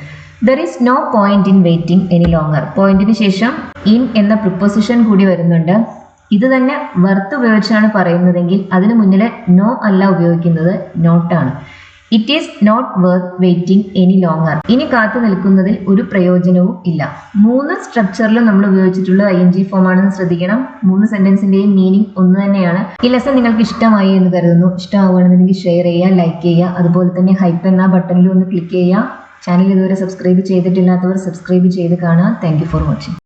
There is no point in waiting any longer. പോയിന്റിന് ശേഷം ഇൻ എന്ന പ്രിപ്പോസിഷൻ കൂടി വരുന്നുണ്ട്. ഇത് തന്നെ വർത്ത് ഉപയോഗിച്ചാണ് പറയുന്നതെങ്കിൽ അതിന് മുന്നിൽ നോ അല്ല ഉപയോഗിക്കുന്നത്, നോട്ടാണ്. It is not worth waiting any longer. ഇനി കാത്തു നിൽക്കുന്നതിൽ ഒരു പ്രയോജനവും ഇല്ല. 3 സ്ട്രക്ചറിലും നമ്മൾ ഉപയോഗിച്ചിട്ടുള്ള ING ഫോം ആണെന്ന് ശ്രദ്ധിക്കണം. 3 സെന്റൻസിന്റെയും മീനിങ് ഒന്ന് തന്നെയാണ്. ഈ ലെസൺ നിങ്ങൾക്ക് ഇഷ്ടമായി എന്ന് കരുതുന്നു. ഇഷ്ടമാവുകയാണെന്നുണ്ടെങ്കിൽ ഷെയർ ചെയ്യുക, ലൈക്ക് ചെയ്യുക. അതുപോലെ തന്നെ ഹൈപ്പ് എന്ന ബട്ടണിൽ ഒന്ന് ക്ലിക്ക് ചെയ്യുക. ചാനൽ ഇതുവരെ സബ്സ്ക്രൈബ് ചെയ്തിട്ടില്ലാത്തവർ സബ്സ്ക്രൈബ് ചെയ്ത് കാണുക. Thank you for watching.